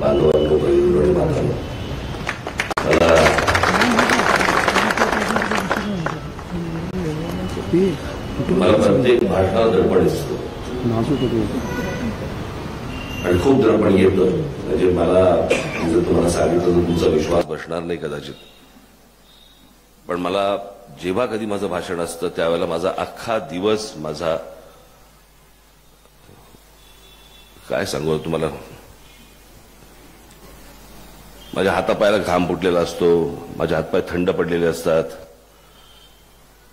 बांधवांनो, बहिणींनो आणि मातांनो, मला प्रत्येक भाषणात दडपण दिसतो आणि खूप दडपण येतं. म्हणजे मला जर तुम्हाला सांगितलं तर तुमचा विश्वास बसणार नाही कदाचित, पण मला जेव्हा कधी माझं भाषण असतं त्यावेळेला माझा अख्खा दिवस, माझा काय सांगू तुम्हाला, माझ्या हातापायाला घाम फुटलेला असतो, माझे हातपाय थंड पडलेले असतात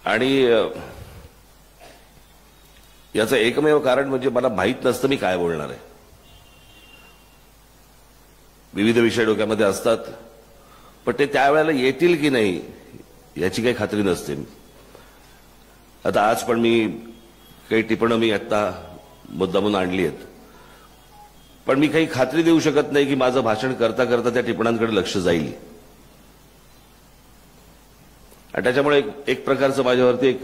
आणि याचं एकमेव कारण म्हणजे मला माहित नसतं मी काय बोलणार आहे. विविध विषय डोक्यामध्ये असतात, पण ते त्यावेळेला येतील की नाही याची काही खात्री नसते. आता आज पण मी काही टिपणं मी आता मुद्दामून आणली आहेत, पण मी काही खात्री देऊ शकत नाही की माझं भाषण करता करता त्या टिपणांकडे लक्ष जाईल. आणि त्याच्यामुळे एक प्रकारचं माझ्यावरती एक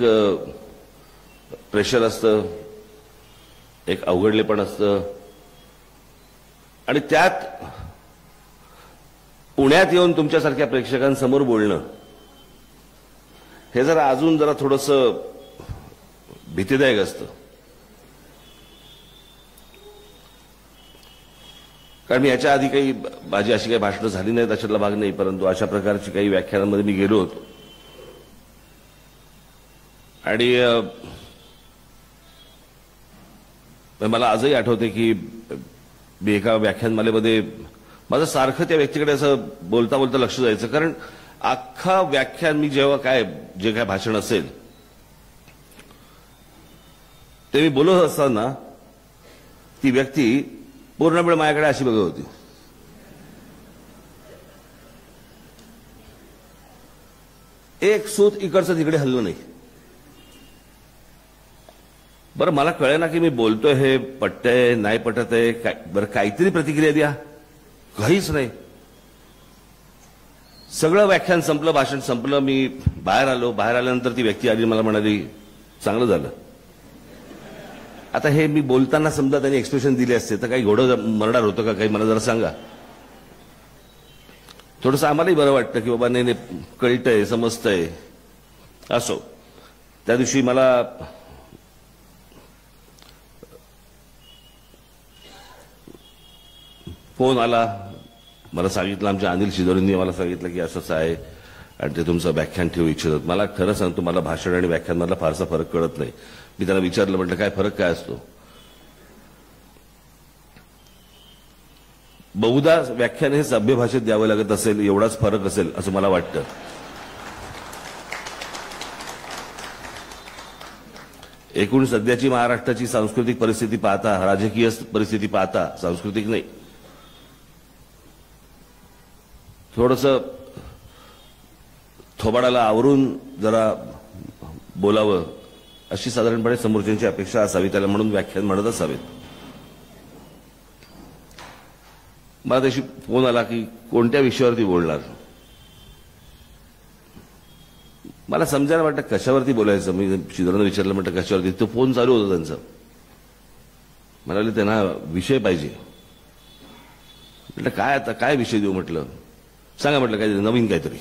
प्रेशर असतं, एक अवघडलेपण असतं आणि त्यात पुण्यात येऊन तुमच्यासारख्या प्रेक्षकांसमोर बोलणं हे जरा अजून जरा थोडंसं भीतीदायक असतं. कारण मी याच्या आधी काही माझी अशी काही भाषणं झाली नाहीत अशातला भाग नाही, परंतु अशा प्रकारची काही व्याख्यानांमध्ये मी गेलो होतो आणि मला आजही आठवते की मी एका व्याख्यानमालेमध्ये माझं सारखं त्या व्यक्तीकडे असं बोलता बोलता लक्ष जायचं, कारण अख्खा व्याख्यान मी जेव्हा जे काय भाषण असेल ते मी बोलत असताना ती व्यक्ती पूर्ण वेळ माझ्याकडे अशी बघत होती. एक सूत इकडचं तिकडे हललं नाही. बरं मला कळेना की मी बोलतोय हे पटतंय नाही पटत आहे, बरं काहीतरी प्रतिक्रिया द्या. काहीच नाही. सगळं व्याख्यान संपलं, भाषण संपलं, मी बाहेर आलो. बाहेर आल्यानंतर ती व्यक्ती आली, मला म्हणाली चांगलं झालं. आता हे मी बोलताना समजा त्यांनी एक्सप्रेशन दिले असते तर काही घोडं मरणार होतं का काही, मला जरा सांगा. थोडंसं आम्हालाही बरं वाटतं की बाबा नाही कळतंय, समजतंय. असो, त्या दिवशी मला फोन आला, मला सांगितलं, आमच्या अनिल शिदोरेंनी मला सांगितलं की असंच आहे आणि ते तुमचं व्याख्यान ठेवू इच्छितात. मला खरं सांगतो, मला भाषण आणि व्याख्यानमधला फारसा फरक कळत नाही. मी त्यांना विचारलं, म्हटलं काय फरक काय असतो. बहुधा व्याख्यान हे सभ्य भाषेत द्यावं लागत असेल, एवढाच फरक असेल असं मला वाटतं. एकूण सध्याची महाराष्ट्राची सांस्कृतिक परिस्थिती पाहता, राजकीय परिस्थिती पाहता, सांस्कृतिक नाही, थोडंसं थोबाडाला आवरून जरा बोलावं अशी साधारणपणे समोरच्यांची अपेक्षा असावी, त्याला म्हणून व्याख्यान म्हणत असावेत. मला त्याशी फोन आला की कोणत्या विषयावरती बोलणार. मला समजायला वाटतं कशावरती बोलायचं. मी शिदोरांना विचारलं, म्हटलं कशावरती. तो फोन चालू होता त्यांचा. म्हणाले त्यांना विषय पाहिजे. म्हटलं काय, आता काय विषय देऊ. म्हटलं सांगा, म्हटलं काहीतरी नवीन काहीतरी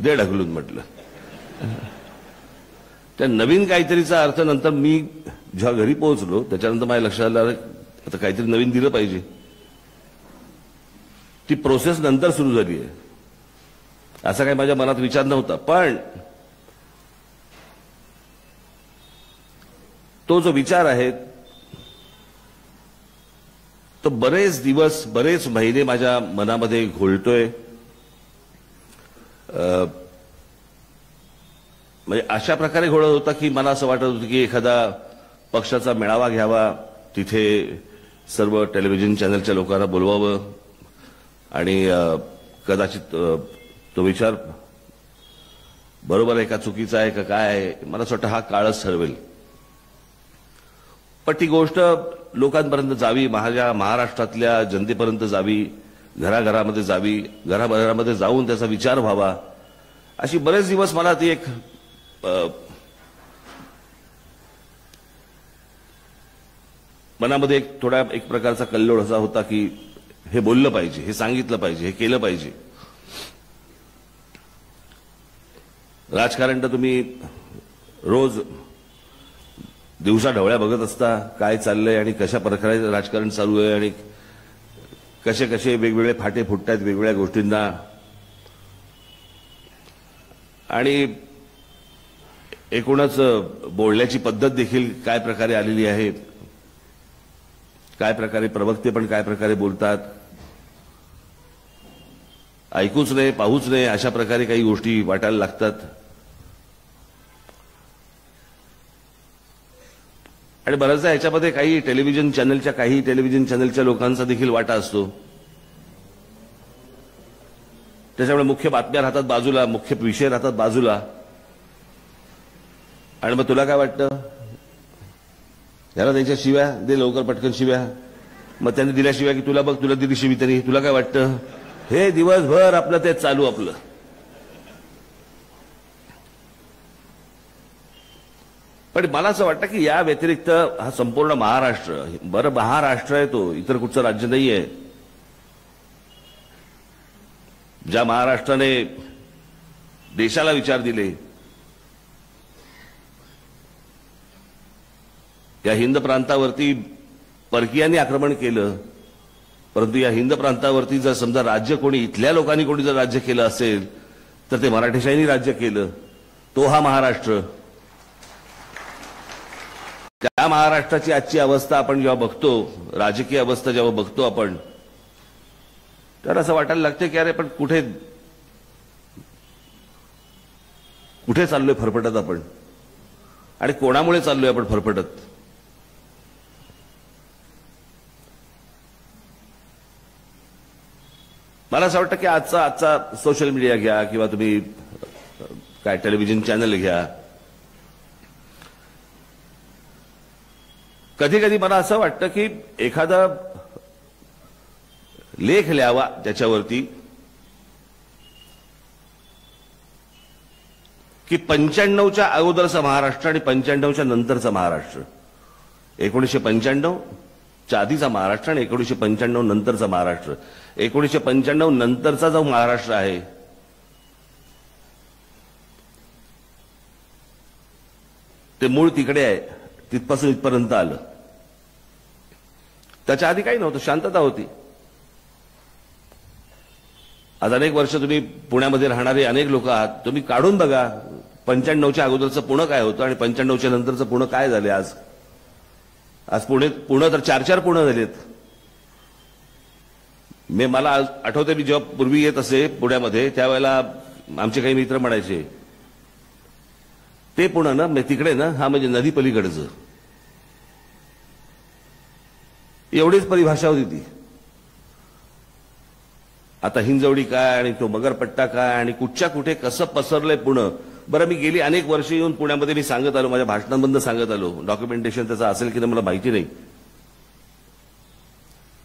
दे ढकलून. म्हटलं त्या नवीन काहीतरीचा अर्थ नंतर मी जेव्हा घरी पोहोचलो त्याच्यानंतर माझ्या लक्षात आलं, आता काहीतरी नवीन दिलं पाहिजे. ती प्रोसेस नंतर सुरू झाली आहे, असा काही माझ्या मनात विचार नव्हता. पण तो जो विचार आहे तो बरेच दिवस, बरेच महिने माझ्या मनामध्ये घोळतोय. म्हणजे अशा प्रकारे घोळत होता की मला असं वाटत होतं की एखादा पक्षाचा मेळावा घ्यावा, तिथे सर्व टेलिव्हिजन चॅनलच्या लोकांना बोलवावं आणि कदाचित तो विचार बरोबर आहे का चुकीचा आहे का काय आहे, मला असं वाटतं हा काळच ठरवेल. पण ती गोष्ट लोकांपर्यंत जावी, माझ्या महाराष्ट्रातल्या जनतेपर्यंत जावी, घराघरामध्ये जावी, घराघरामध्ये जाऊन त्याचा विचार व्हावा, अशी बरेच दिवस मला ती एक मनामध्ये एक प्रकारचा कल्लोळ असा होता की हे बोललं पाहिजे, हे सांगितलं पाहिजे, हे केलं पाहिजे. राजकारण तर तुम्ही रोज दिवसा ढवळ्या बघत असता, काय चाललंय आणि कशा प्रकारे राजकारण चालू आहे आणि कसे कसे वेगवेगळे फाटे फुटतात वेगवेगळ्या गोष्टींना. आणि एकूणच बोलण्याची पद्धत देखील काय प्रकारे आलेली आहे, काय प्रकारे प्रवक्ते पण काय प्रकारे बोलतात, ऐकूच नाही पाहूच नाही अशा प्रकारे काही गोष्टी वाटायला लागतात. आणि बऱ्याचदा ह्याच्यामध्ये काही टेलिव्हिजन चॅनलच्या लोकांचा देखील वाटा असतो. त्याच्यामुळे मुख्य बातम्या राहतात बाजूला, मुख्य विषय राहतात बाजूला. आणि मग तुला काय वाटतं, याला द्यायच्या शिव्या दे लवकर पटकन शिव्या, मग त्यांनी दिल्या शिव्या की तुला बघ तुला दिली शिवी तरी तुला काय वाटतं, हे दिवसभर आपलं ते चालू आपलं. पण मला असं वाटतं की या व्यतिरिक्त हा संपूर्ण महाराष्ट्र, बरं महाराष्ट्र आहे तो, इतर कुठचं राज्य नाही आहे. ज्या महाराष्ट्राने देशाला विचार दिले, या हिंद प्रांतावरती परकीयांनी आक्रमण केलं, परंतु या हिंद प्रांतावरती जर समजा राज्य कोणी इथल्या लोकांनी कोणी जर राज्य केलं असेल तर ते मराठेशाहींनी राज्य केलं. तो हा महाराष्ट्र. त्या महाराष्ट्राची आजची अवस्था आपण जेव्हा बघतो, राजकीय अवस्था जेव्हा बघतो आपण, तर असं वाटायला लागतं की अरे पण कुठे कुठे चाललोय फरफटत आपण, आणि कोणामुळे चाललोय आपण फरफटत. मला असं वाटतं की आजचा सोशल मीडिया घ्या किंवा तुम्ही काय टेलिव्हिजन चॅनल घ्या, कधी कधी मला असं वाटतं की एखादा लेख लिहावा त्याच्यावरती की 95च्या अगोदरचा महाराष्ट्र आणि 95च्या नंतरचा महाराष्ट्र, 1995च्या आधीचा महाराष्ट्र आणि 1995 नंतरचा महाराष्ट्र. 1995 नंतरचा जो महाराष्ट्र आहे ते मूळ तिकडे आहे, तिथपासून इथपर्यंत आलं. त्याच्या आधी काही नव्हतं, शांतता होती. आज अनेक वर्ष तुम्ही पुण्यामध्ये राहणारे अनेक लोक आहात, तुम्ही काढून बघा 95च्या अगोदरचं पुणे काय होतं आणि 95च्या नंतरचं पुणे काय झाले. आज पुणे तर 4 पुणे झालेत. मला आठवते, मी जेव्हा पूर्वी येत असे पुण्यामध्ये त्यावेळेला आमचे काही मित्र म्हणायचे ते पुणे ना तिकडे ना, हा म्हणजे नदी पलीकडचं, एवढीच परिभाषा होती ती. आता हिंजवडी काय आणि तो मगरपट्टा काय आणि कुठच्या कुठे कसं पसरलंय पुणे. बरं, मी गेली अनेक वर्ष येऊन पुण्यामध्ये मी सांगत आलो, माझ्या भाषणांमधून सांगत आलो, डॉक्युमेंटेशन त्याचं असेल की नाही मला माहिती नाही,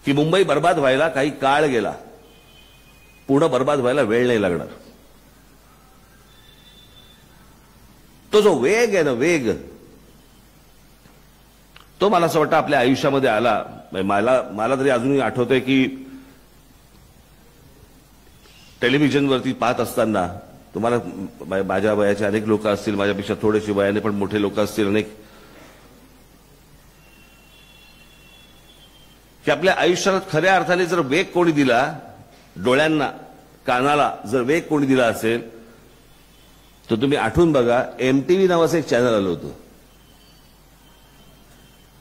की मुंबई बर्बाद व्हायला काही काळ गेला, पुणे बर्बाद व्हायला वेळ नाही लागणार. तो जो वेग आहे ना, वेग, तो मला असं वाटतं आपल्या आयुष्यामध्ये आला. मला तरी अजूनही आठवतंय की टेलिव्हिजनवरती पाहत असताना, तुम्हाला माझ्या वयाचे अनेक लोक असतील, माझ्यापेक्षा थोडेसे वयाने पण मोठे लोक असतील अनेक, की आपल्या आयुष्यात खऱ्या अर्थाने जर वेग कोणी दिला, डोळ्यांना कानाला जर वेग कोणी दिला असेल तर तुम्ही आठवून बघा, एमटीव्ही नावाचं एक चॅनल आलं होतं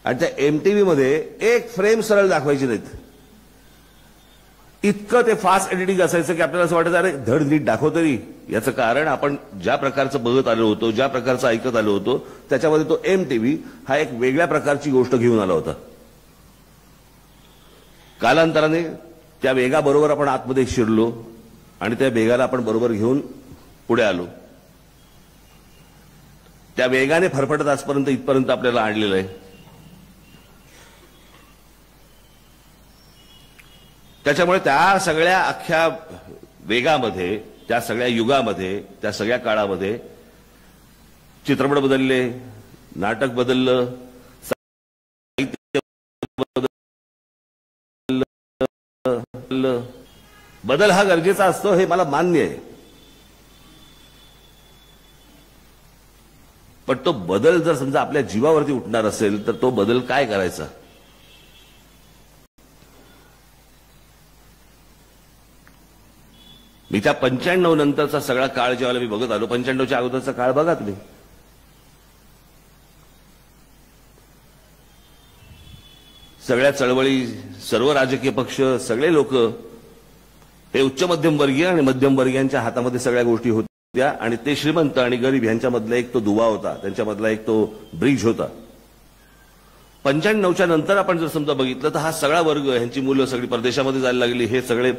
आणि त्या एमटीव्ही मध्ये एक फ्रेम सरळ दाखवायची नाहीत. इतकं ते फास्ट एडिटिंग असायचं की आपल्याला असं वाटायचं अरे धड नीट दाखव तरी. याचं कारण आपण ज्या प्रकारचं बघत आलो होतो, ज्या प्रकारचं ऐकत आलो होतो, त्याच्यामध्ये तो एमटीव्ही हा एक वेगळ्या प्रकारची गोष्ट घेऊन आला होता. कालांतराने त्या वेगाबरोबर आपण आतमध्ये शिरलो आणि त्या वेगाला आपण बरोबर घेऊन पुढे आलो. त्या वेगाने फरफटत आजपर्यंत इथपर्यंत आपल्याला आणलेलं आहे. त्याच्यामुळे त्या सगळ्या अख्ख्या वेगामध्ये, त्या सगळ्या युगामध्ये, त्या सगळ्या काळामध्ये चित्रपट बदलले, नाटक बदललं, साहित्य बदललं, बदल हा गरजेचा असतो हे मला मान्य आहे, पण तो बदल जर समजा आपल्या जीवावरती उठणार असेल तर तो बदल काय करायचा? मी त्या 95 नंतरचा सगळा काळ जेव्हा मी बघत आलो, 95च्या अगोदरचा काळ बघा तुम्ही. सगळ्या चळवळी, सर्व राजकीय पक्ष, सगळे लोक हे उच्च मध्यमवर्गीय आणि मध्यमवर्गीयांच्या हातामध्ये सगळ्या गोष्टी होत्या आणि ते श्रीमंत आणि गरीब यांच्यामधला एक तो दुवा होता, त्यांच्यामधला एक तो ब्रिज होता. 95च्या नंतर आपण जर समजा बघितलं तर हा सगळा वर्ग, ह्यांची मुलं सगळी परदेशामध्ये जायला लागली, हे सगळे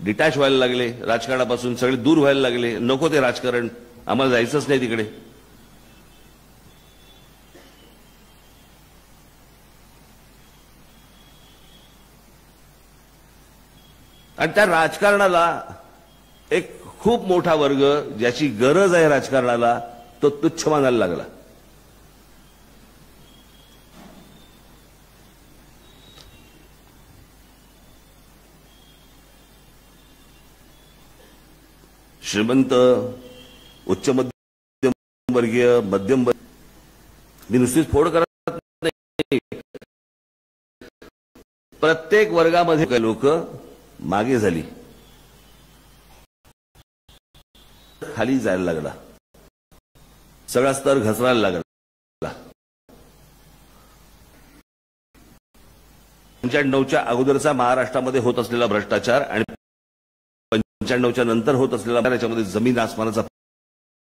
डिटॅच व्हायला लागले, राजकारणापासून सगळे दूर व्हायला लागले. नको ते राजकारण, आम्हाला जायचंच नाही तिकडे. आणि त्या राजकारणाला एक खूप मोठा वर्ग, ज्याची गरज आहे राजकारणाला, तो तुच्छ मानायला लागला. श्रीमंत, उच्च मध्यमवर्गीय, मध्यम, मी नुसतीच फोड करत नाही, प्रत्येक वर्गामध्ये लोक मागे झाली, खाली जायला लागला, सगळा स्तर घसरायला लागला. 95च्या अगोदरचा महाराष्ट्रामध्ये होत असलेला भ्रष्टाचार आणि 95च्या नंतर होत असलेला, याच्यामध्ये जमीन आसमानाचा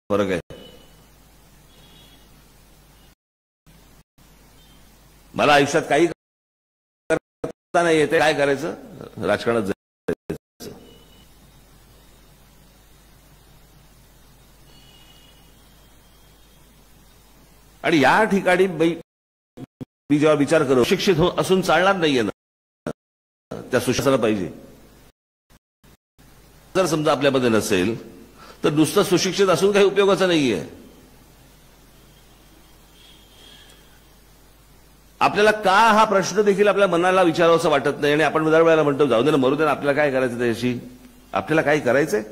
फरक आहे. मला आयुष्यात काही करता नाही येते, काय करायचं? राजकारणात जायचं. आणि या ठिकाणी मी जेव्हा विचार करू, शिक्षित असून चालणार नाहीये ना, त्या सुशासनाला पाहिजे. जर समजा आपल्यामध्ये नसेल तर नुसतं सुशिक्षित असून काही उपयोगाचं नाहीये. आपल्याला का हा प्रश्न देखील आपल्या मनाला विचारावंसं वाटत नाही आणि आपण दर वेळेला म्हणतो जाऊ दे ना, मरू दे ना, आपल्याला काय करायचं त्याशी, आपल्याला काय करायचंय?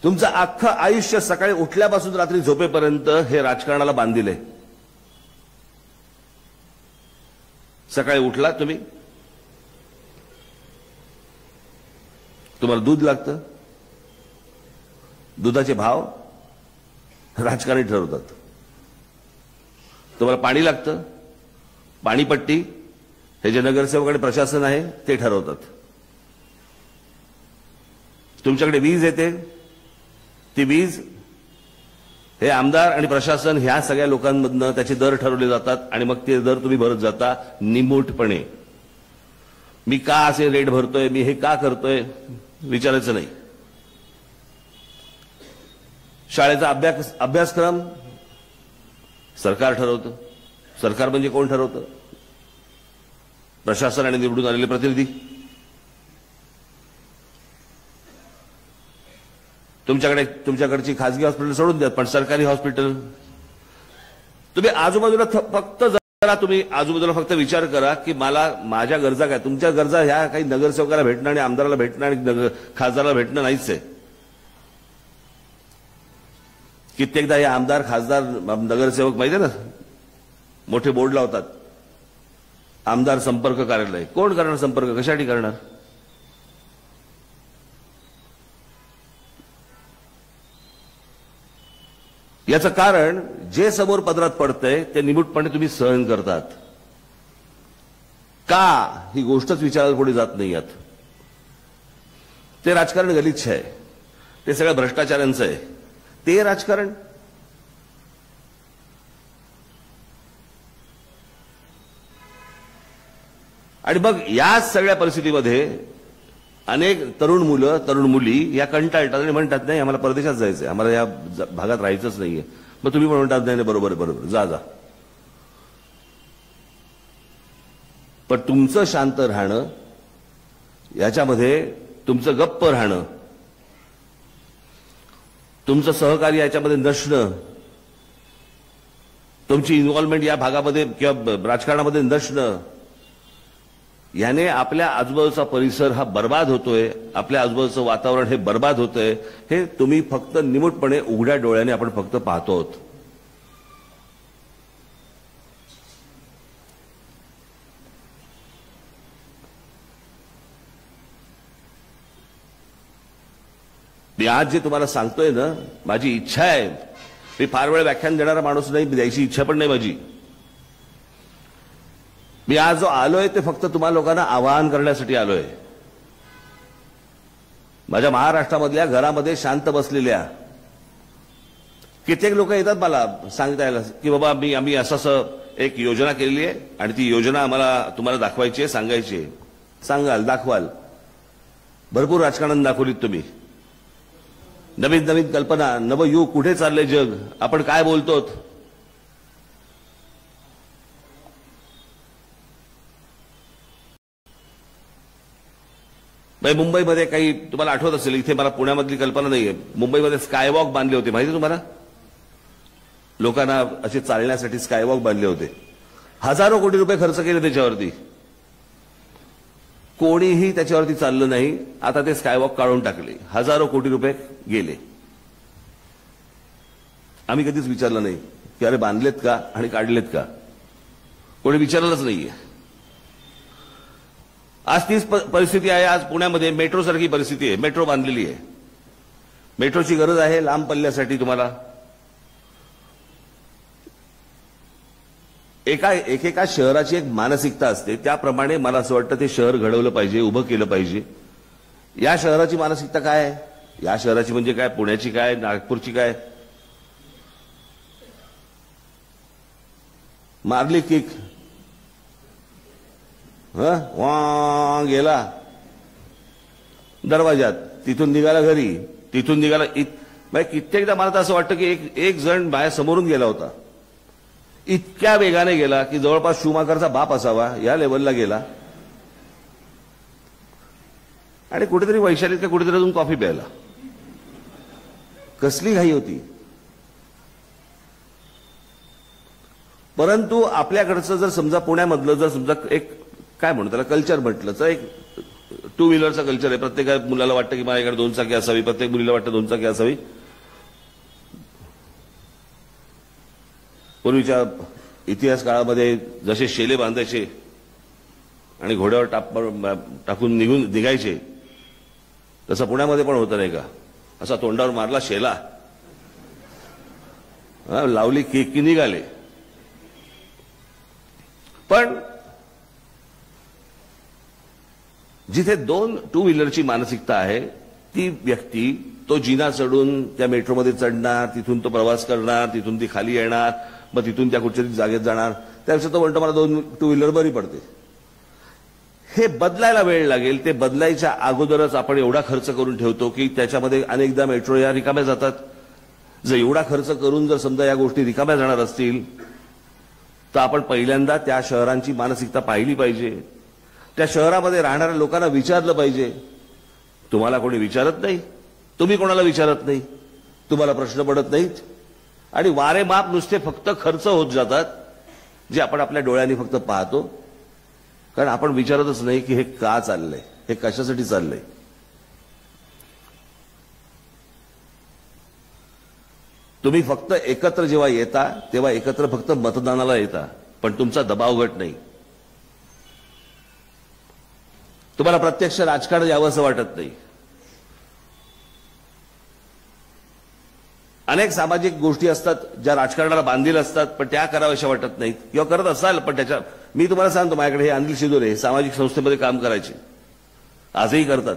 तुमचं अख्खं आयुष्य सकाळी उठल्यापासून रात्री झोपेपर्यंत हे राजकारणाला बांधिले. सकाळी उठला तुम्ही, तुम्हाला दूध लागतं, दुधाचे भाव राजकारणी ठरवतात. तुम्हाला पाणी लागतं, पाणीपट्टी हे जे नगरसेवक आणि प्रशासन आहे ते ठरवतात. तुमच्याकडे वीज येते, ती वीज हे आमदार आणि प्रशासन ह्या सगळ्या लोकांमधनं त्याचे दर ठरवले जातात आणि मग ते दर तुम्ही भरत जाता निमूटपणे. मी का असे रेट भरतोय, मी हे का करतोय विचारायचं नाही. शाळेचा अभ्यासक्रम सरकार ठरवतं. सरकार म्हणजे कोण ठरवतं? प्रशासन आणि निवडून आलेले प्रतिनिधी. तुमच्याकडची खासगी हॉस्पिटल सोडून द्या, पण सरकारी हॉस्पिटल तुम्ही आजूबाजूला फक्त जरा तुम्ही आजूबाजूला फक्त विचार करा की मला माझ्या गरजा काय. तुमच्या गरजा ह्या काही नगरसेवकाला भेटणं आणि आमदाराला भेटणं आणि खासदाराला भेटणं नाहीच आहे. कित्येकदा हे आमदार, खासदार, नगरसेवक माहिती आहे ना, मोठे बोर्ड लावतात, आमदार संपर्क कार्यालय. कोण करणार संपर्क? कशासाठी करणार? याचं कारण जे समोर पदरात पडतंय ते निमूटपणे तुम्ही सहन करतात. का ही गोष्टच विचारायला पुढे जात नाही यात. ते राजकारण गलिच्छ आहे, ते सगळं भ्रष्टाचारांचं आहे, ते राजकारण. आणि मग या सगळ्या परिस्थितीमध्ये अनेक तरुण मुलं, तरुण मुली या कंटाळतात आणि म्हणतात नाही आम्हाला परदेशात जायचंय, आम्हाला या भागात राहायचंच नाहीये. मग तुम्ही पण म्हणतात नाही बरोबर बरोबर जा जा. पण तुमचं शांत राहणं, याच्यामध्ये तुमचं गप्प राहणं, तुमचं सहकार्य याच्यामध्ये नसणं, तुमची इन्व्हॉल्वमेंट या भागामध्ये किंवा राजकारणामध्ये नसणं, याने आपल्या आजूबाजूचा परिसर हा बर्बाद होतोय, आपल्या आजूबाजूचं वातावरण हे बर्बाद होतंय, हे तुम्ही फक्त निमूटपणे उघड्या डोळ्याने आपण फक्त पाहतो आहोत. मी आज जे तुम्हाला सांगतोय ना, माझी इच्छा आहे, मी फार वेळ व्याख्यान देणारा माणूस नाही, द्यायची इच्छा पण नाही माझी. मी आज जो आलोय ते फक्त तुम्हा लोकांना आवाहन करण्यासाठी आलोय. माझ्या महाराष्ट्रामधल्या घरामध्ये शांत बसलेल्या कित्येक लोक येतात मला सांगता यायला की बाबा आम्ही असं एक योजना केलेली आहे आणि ती योजना आम्हाला तुम्हाला दाखवायची आहे, सांगायची आहे. सांगाल, दाखवाल. भरपूर राजकारण दाखवलीत तुम्ही. नवीन नवीन कल्पना, नवयुग, कुठे चाललंय जग, आपण काय बोलतोत. मुंबईमध्ये काही तुम्हाला आठवत असेल, इथे मला पुण्यामधली कल्पना नाहीये, मुंबईमध्ये स्कायवॉक बांधले होते, माहिती तुम्हाला. लोकांना असे चालण्यासाठी स्कायवॉक बांधले होते. हजारो कोटी रुपये खर्च केले त्याच्यावरती, कोणीही त्याच्यावरती चाललं नाही. आता ते स्कायवॉक काढून टाकले, हजारो कोटी रुपये गेले. आम्ही कधीच विचारलं नाही की अरे बांधलेत का आणि काढलेत का, कोणी विचारलंच नाहीये. आज तीच परिस्थिती आहे. आज पुण्यामध्ये मेट्रो सारखी परिस्थिती आहे. मेट्रो बांधलेली आहे, मेट्रोची गरज आहे लांब पल्ल्यासाठी. तुम्हाला एकेका शहराची एक मानसिकता असते, त्याप्रमाणे मला असं वाटतं ते शहर घडवलं पाहिजे, उभं केलं पाहिजे. या शहराची मानसिकता काय आहे? या शहराची म्हणजे काय, पुण्याची काय, नागपूरची काय? मारली किक, वा गेला दरवाजात, तिथून निघाला घरी, तिथून निघाला. कित्येकदा मला तर असं वाटतं की एक जण बाहेर समोरून गेला होता, इतक्या वेगाने गेला की जवळपास शूमाकरचा बाप असावा या लेवलला गेला. आणि कुठेतरी वैशालीत का कुठेतरी अजून कॉफी प्यायला. कसली घाई होती. परंतु आपल्याकडचं जर समजा पुण्यामधलं जर समजा एक काय म्हणतो त्याला कल्चर म्हटलं तर एक टू व्हीलरचा कल्चर आहे. प्रत्येक मुलाला वाटतं की माझ्याकडे 2 चाकी असावी, प्रत्येक मुलीला वाटतं 2 चाकी असावी. पूर्वीच्या इतिहास काळामध्ये जसे शेले बांधायचे आणि घोड्यावर टाकून निघायचे, तसं पुण्यामध्ये पण होतं नाही का. असा तोंडावर मारला शेला, लावली केक की निघाले. पण जिथे 2 टू व्हीलरची मानसिकता आहे, ती व्यक्ती तो जिना चढून त्या मेट्रोमध्ये चढणार, तिथून तो प्रवास करणार, तिथून ती खाली येणार, मग तिथून त्या कुठच्यातरी जागेत जाणार. त्यापेक्षा तो म्हणतो मला 2 टू व्हीलर बरी पडते. हे बदलायला वेळ लागेल. ते बदलायच्या अगोदरच आपण एवढा खर्च करून ठेवतो की त्याच्यामध्ये अनेकदा मेट्रो या रिकाम्या जातात. जर एवढा खर्च करून जर समजा या गोष्टी रिकाम्या जाणार असतील तर आपण पहिल्यांदा त्या शहरांची मानसिकता पाहिली पाहिजे. त्या शहरामध्ये राहणाऱ्या लोकांना विचारलं पाहिजे. तुम्हाला कोणी विचारत नाही, तुम्ही कोणाला विचारत नाही, तुम्हाला प्रश्न पडत नाहीत आणि वारे माप नुसते फक्त खर्च होत जातात, जे आपण आपल्या डोळ्यांनी फक्त पाहतो. कारण आपण विचारतच नाही की हे का चाललंय, हे कशासाठी चाललंय. तुम्ही फक्त एकत्र जेव्हा येता तेव्हा एकत्र फक्त मतदानाला येता, पण तुमचा दबाव गट नाही. तुम्हाला प्रत्यक्ष राजकारण यावं असं वाटत नाही. अनेक सामाजिक गोष्टी असतात ज्या राजकारणाला बांधील असतात, पण त्या कराव्याशा वाटत नाहीत किंवा करत असाल. पण त्याच्या मी तुम्हाला सांगतो, माझ्याकडे हे अनिल शिदोरे सामाजिक संस्थेमध्ये काम करायचे, आजही करतात.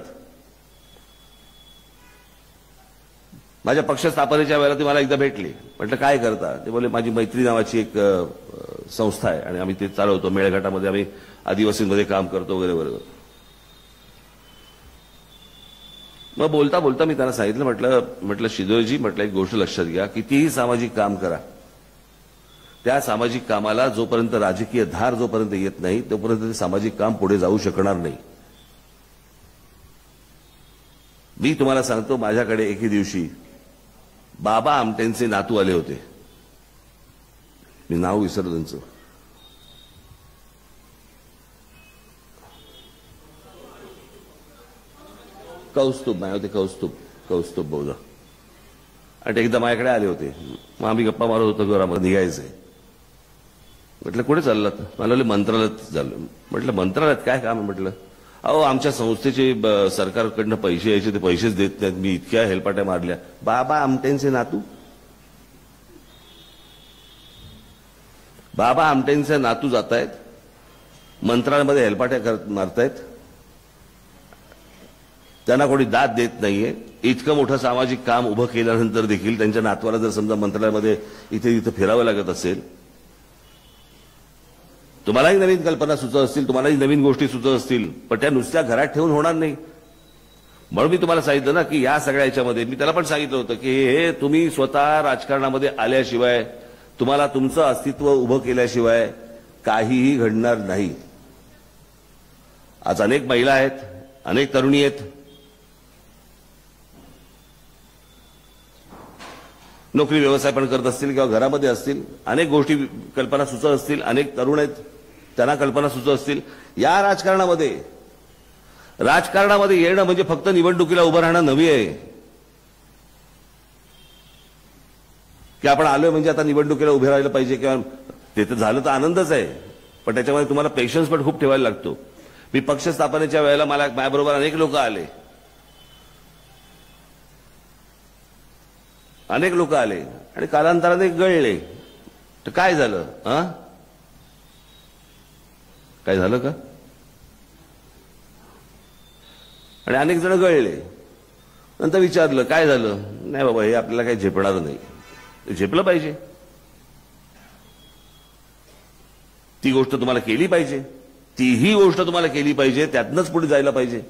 माझ्या पक्ष स्थापनेच्या वेळेला ते मला एकदा भेटले. म्हटलं काय करता? ते बोले माझी मैत्री नावाची एक संस्था आहे आणि आम्ही ते चालवतो. मेळघाटामध्ये आम्ही आदिवासींमध्ये काम करतो वगैरे वगैरे. मग बोलता बोलता मी त्यांना सांगितलं, म्हटलं शिदोरेजी, म्हटलं एक गोष्ट लक्षात घ्या, कितीही सामाजिक काम करा, त्या सामाजिक कामाला जोपर्यंत राजकीय धार जोपर्यंत येत नाही तोपर्यंत ते सामाजिक काम पुढे जाऊ शकणार नाही. मी तुम्हाला सांगतो, माझ्याकडे एके दिवशी बाबा आमटेंचे नातू आले होते. मी नाव विसरलो त्यांचं. कौस्तुभ नाही होते, कौस्तुभ बहुधा. आणि ते एकदा माझ्याकडे आले होते. मग आम्ही गप्पा मारत होतो, घरामध्ये निघायचंय. म्हटलं कुठे चाललात? मला मंत्रालयात झालं. म्हटलं मंत्रालयात काय काम आहे? म्हटलं अहो आमच्या संस्थेचे सरकारकडनं पैसे यायचे, ते पैसेच देत नाहीत. मी इतक्या हेलपाट्या मारल्या. बाबा आमटेंचे नातू, बाबा आमटेंचे नातू जात आहेत मंत्रालयामध्ये, हेलपाट्या मारतायत. त्यांना कोणी दाद देत नाहीये. इतकं मोठं सामाजिक काम उभं केल्यानंतर देखील त्यांच्या नातवाला जर समजा मंत्रालयामध्ये इथे फिरावं लागत असेल, तुम्हालाही नवीन कल्पना सुचत असतील, तुम्हालाही नवीन गोष्टी सुचत असतील, पण त्या नुसत्या घरात ठेवून होणार नाही. म्हणून मी तुम्हाला सांगितलं ना की या सगळ्या याच्यामध्ये मी त्याला पण सांगितलं होतं की हे तुम्ही स्वतः राजकारणामध्ये आल्याशिवाय, तुम्हाला तुमचं अस्तित्व उभं केल्याशिवाय काहीही घडणार नाही. आज अनेक महिला आहेत, अनेक तरुणी आहेत, नोकरी व्यवसाय पण करत असतील किंवा घरामध्ये असतील, अनेक गोष्टी कल्पना सुचत असतील. अनेक तरुण आहेत, त्यांना कल्पना सुचत असतील. या राजकारणामध्ये येणं म्हणजे फक्त निवडणुकीला उभं राहणं नव्हे आहे की आपण आलोय म्हणजे आता निवडणुकीला उभे राहिलं पाहिजे, किंवा ते तर झालं तर आनंदच आहे, पण त्याच्यामध्ये तुम्हाला पेशन्स पण खूप ठेवायला लागतो. मी पक्ष स्थापनेच्या वेळेला माझ्याबरोबर अनेक लोक आले, आणि कालांतराने गळले. तर काय झालं? काय झालं का? आणि अनेक जण गळले. नंतर विचारलं काय झालं? नाही बाबा, हे आपल्याला काही झेपणार नाही. झेपलं पाहिजे, ती गोष्ट तुम्हाला केली पाहिजे, तीही गोष्ट तुम्हाला केली पाहिजे, त्यातनंच पुढे जायला पाहिजे.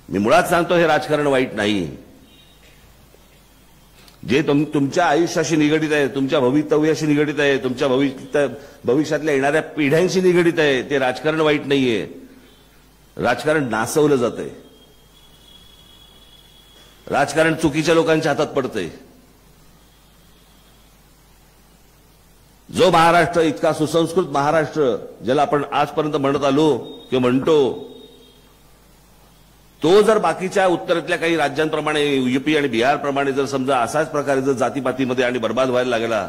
मी मुळात सांगतो, हे राजकारण वाईट नाही. जे तुमच्या आयुष्याशी निगडित आहे, तुमच्या भवितव्याशी निगडित आहे, तुमच्या भविष्यातल्या येणाऱ्या पिढ्यांशी निगडित आहे, ते राजकारण वाईट नाहीये. राजकारण नासवलं जातंय, राजकारण चुकीच्या लोकांच्या हातात पडतंय. जो महाराष्ट्र, इतका सुसंस्कृत महाराष्ट्र ज्याला आपण आजपर्यंत म्हणत आलो किंवा म्हणतो, तो जर बाकीच्या उत्तरेतल्या काही राज्यांप्रमाणे, यूपी आणि बिहार प्रमाणे जर समजा असाच प्रकारे जर जातीपातीमध्ये आणि बर्बाद व्हायला लागला,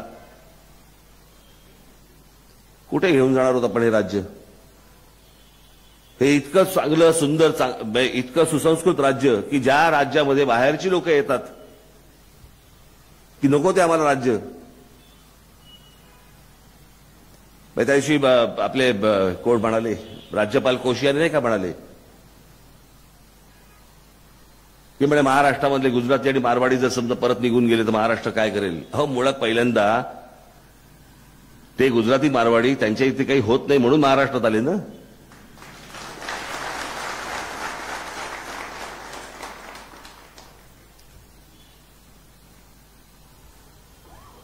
कुठे घेऊन जाणार होत आपण हे राज्य? हे इतकं चांगलं, सुंदर, इतकं सुसंस्कृत राज्य की ज्या राज्यामध्ये बाहेरची लोक येतात की नको ते आम्हाला राज्य. त्या दिवशी आपले कोण म्हणाले, राज्यपाल कोश्यारी नाही का म्हणाले की म्हणे महाराष्ट्रामधले गुजराती आणि मारवाडी जर समजा परत निघून गेले तर महाराष्ट्र काय करेल? अहो, मुळात पहिल्यांदा ते गुजराती मारवाडी त्यांच्या इथे काही होत नाही म्हणून महाराष्ट्रात आले ना.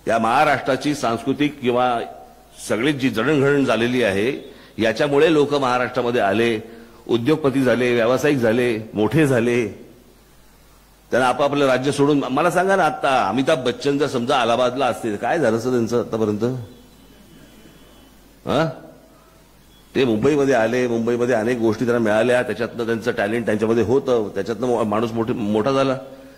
या महाराष्ट्राची सांस्कृतिक किंवा सगळीच जी जडणघडण झालेली आहे, याच्यामुळे लोक महाराष्ट्रामध्ये आले, उद्योगपती झाले, व्यावसायिक झाले, मोठे झाले. त्यांना आपापलं राज्य सोडून, मला सांगा ना, आता अमिताभ बच्चन जर समजा अलाहाबादला असते काय झालं असं त्यांचं आतापर्यंत? ते मुंबईमध्ये आले, मुंबईमध्ये अनेक गोष्टी त्यांना मिळाल्या, त्याच्यातनं त्यांचं टॅलेंट त्यांच्यामध्ये होतं, त्याच्यातनं माणूस मोठा झाला.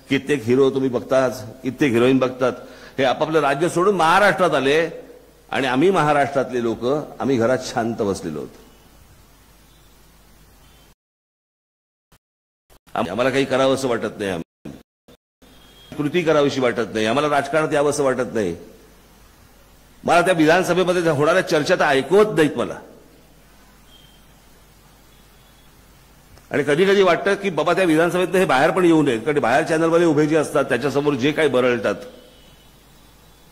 कित्येक हिरो तुम्ही बघताच, कित्येक हिरोईन बघतात. हे आपापलं राज्य सोडून महाराष्ट्रात आले, आणि आम्ही महाराष्ट्रातले लोक आम्ही घरात शांत बसलेलो होतो. आम्हाला काही करावं असं वाटत नाही, कृती करावीशी वाटत नाही, आम्हाला राजकारणात यावं असं वाटत नाही. मला त्या विधानसभेमध्ये होणाऱ्या चर्चा तर ऐकवत नाहीत मला. आणि कधी कधी वाटतं की बाबा त्या विधानसभेत हे बाहेर पण येऊ नये, कारण बाहेर चॅनलवाले उभे जे असतात त्याच्यासमोर जे काही बरळतात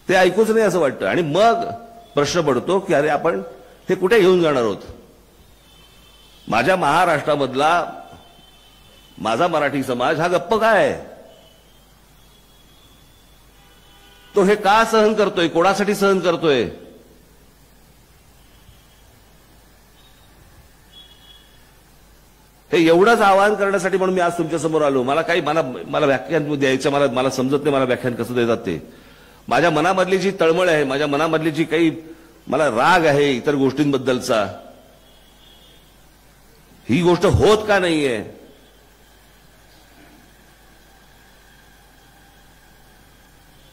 ते ऐकूच नाही असं वाटतं. आणि मग प्रश्न पडतो की अरे आपण हे कुठे घेऊन जाणार आहोत? माझ्या महाराष्ट्रामधला माझा मराठी समाज हा गप्प काय? तो हे का सहन करतोय? कोणासाठी सहन करतोय? हे एवढंच आवाहन करण्यासाठी म्हणून मी आज तुमच्या समोर आलो. मला व्याख्यान द्यायचं, मला समजत नाही मला व्याख्यान कसं देतात ते. माझ्या मनामधली जी तळमळ आहे, माझ्या मनामधली जी काही मला राग आहे इतर गोष्टींबद्दलचा, ही गोष्ट होत का नाहीये?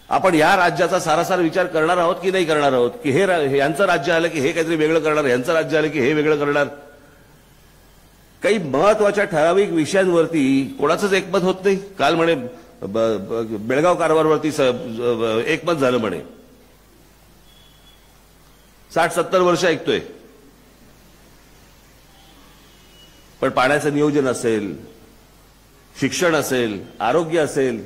आपण या राज्याचा सारासार विचार करणार आहोत की नाही करणार आहोत? की हे यांचं राज्य आलं की हे काहीतरी वेगळं करणार, यांचं राज्य आलं की हे वेगळं करणार. काही महत्वाच्या ठराविक विषयांवरती कोणाचंच एकमत होत नाही. काल म्हणे बेळगाव कारभारवरती एकमत झालं म्हणे. 60-70 वर्ष ऐकतोय. पण पाण्याचं नियोजन असेल, शिक्षण असेल, आरोग्य असेल,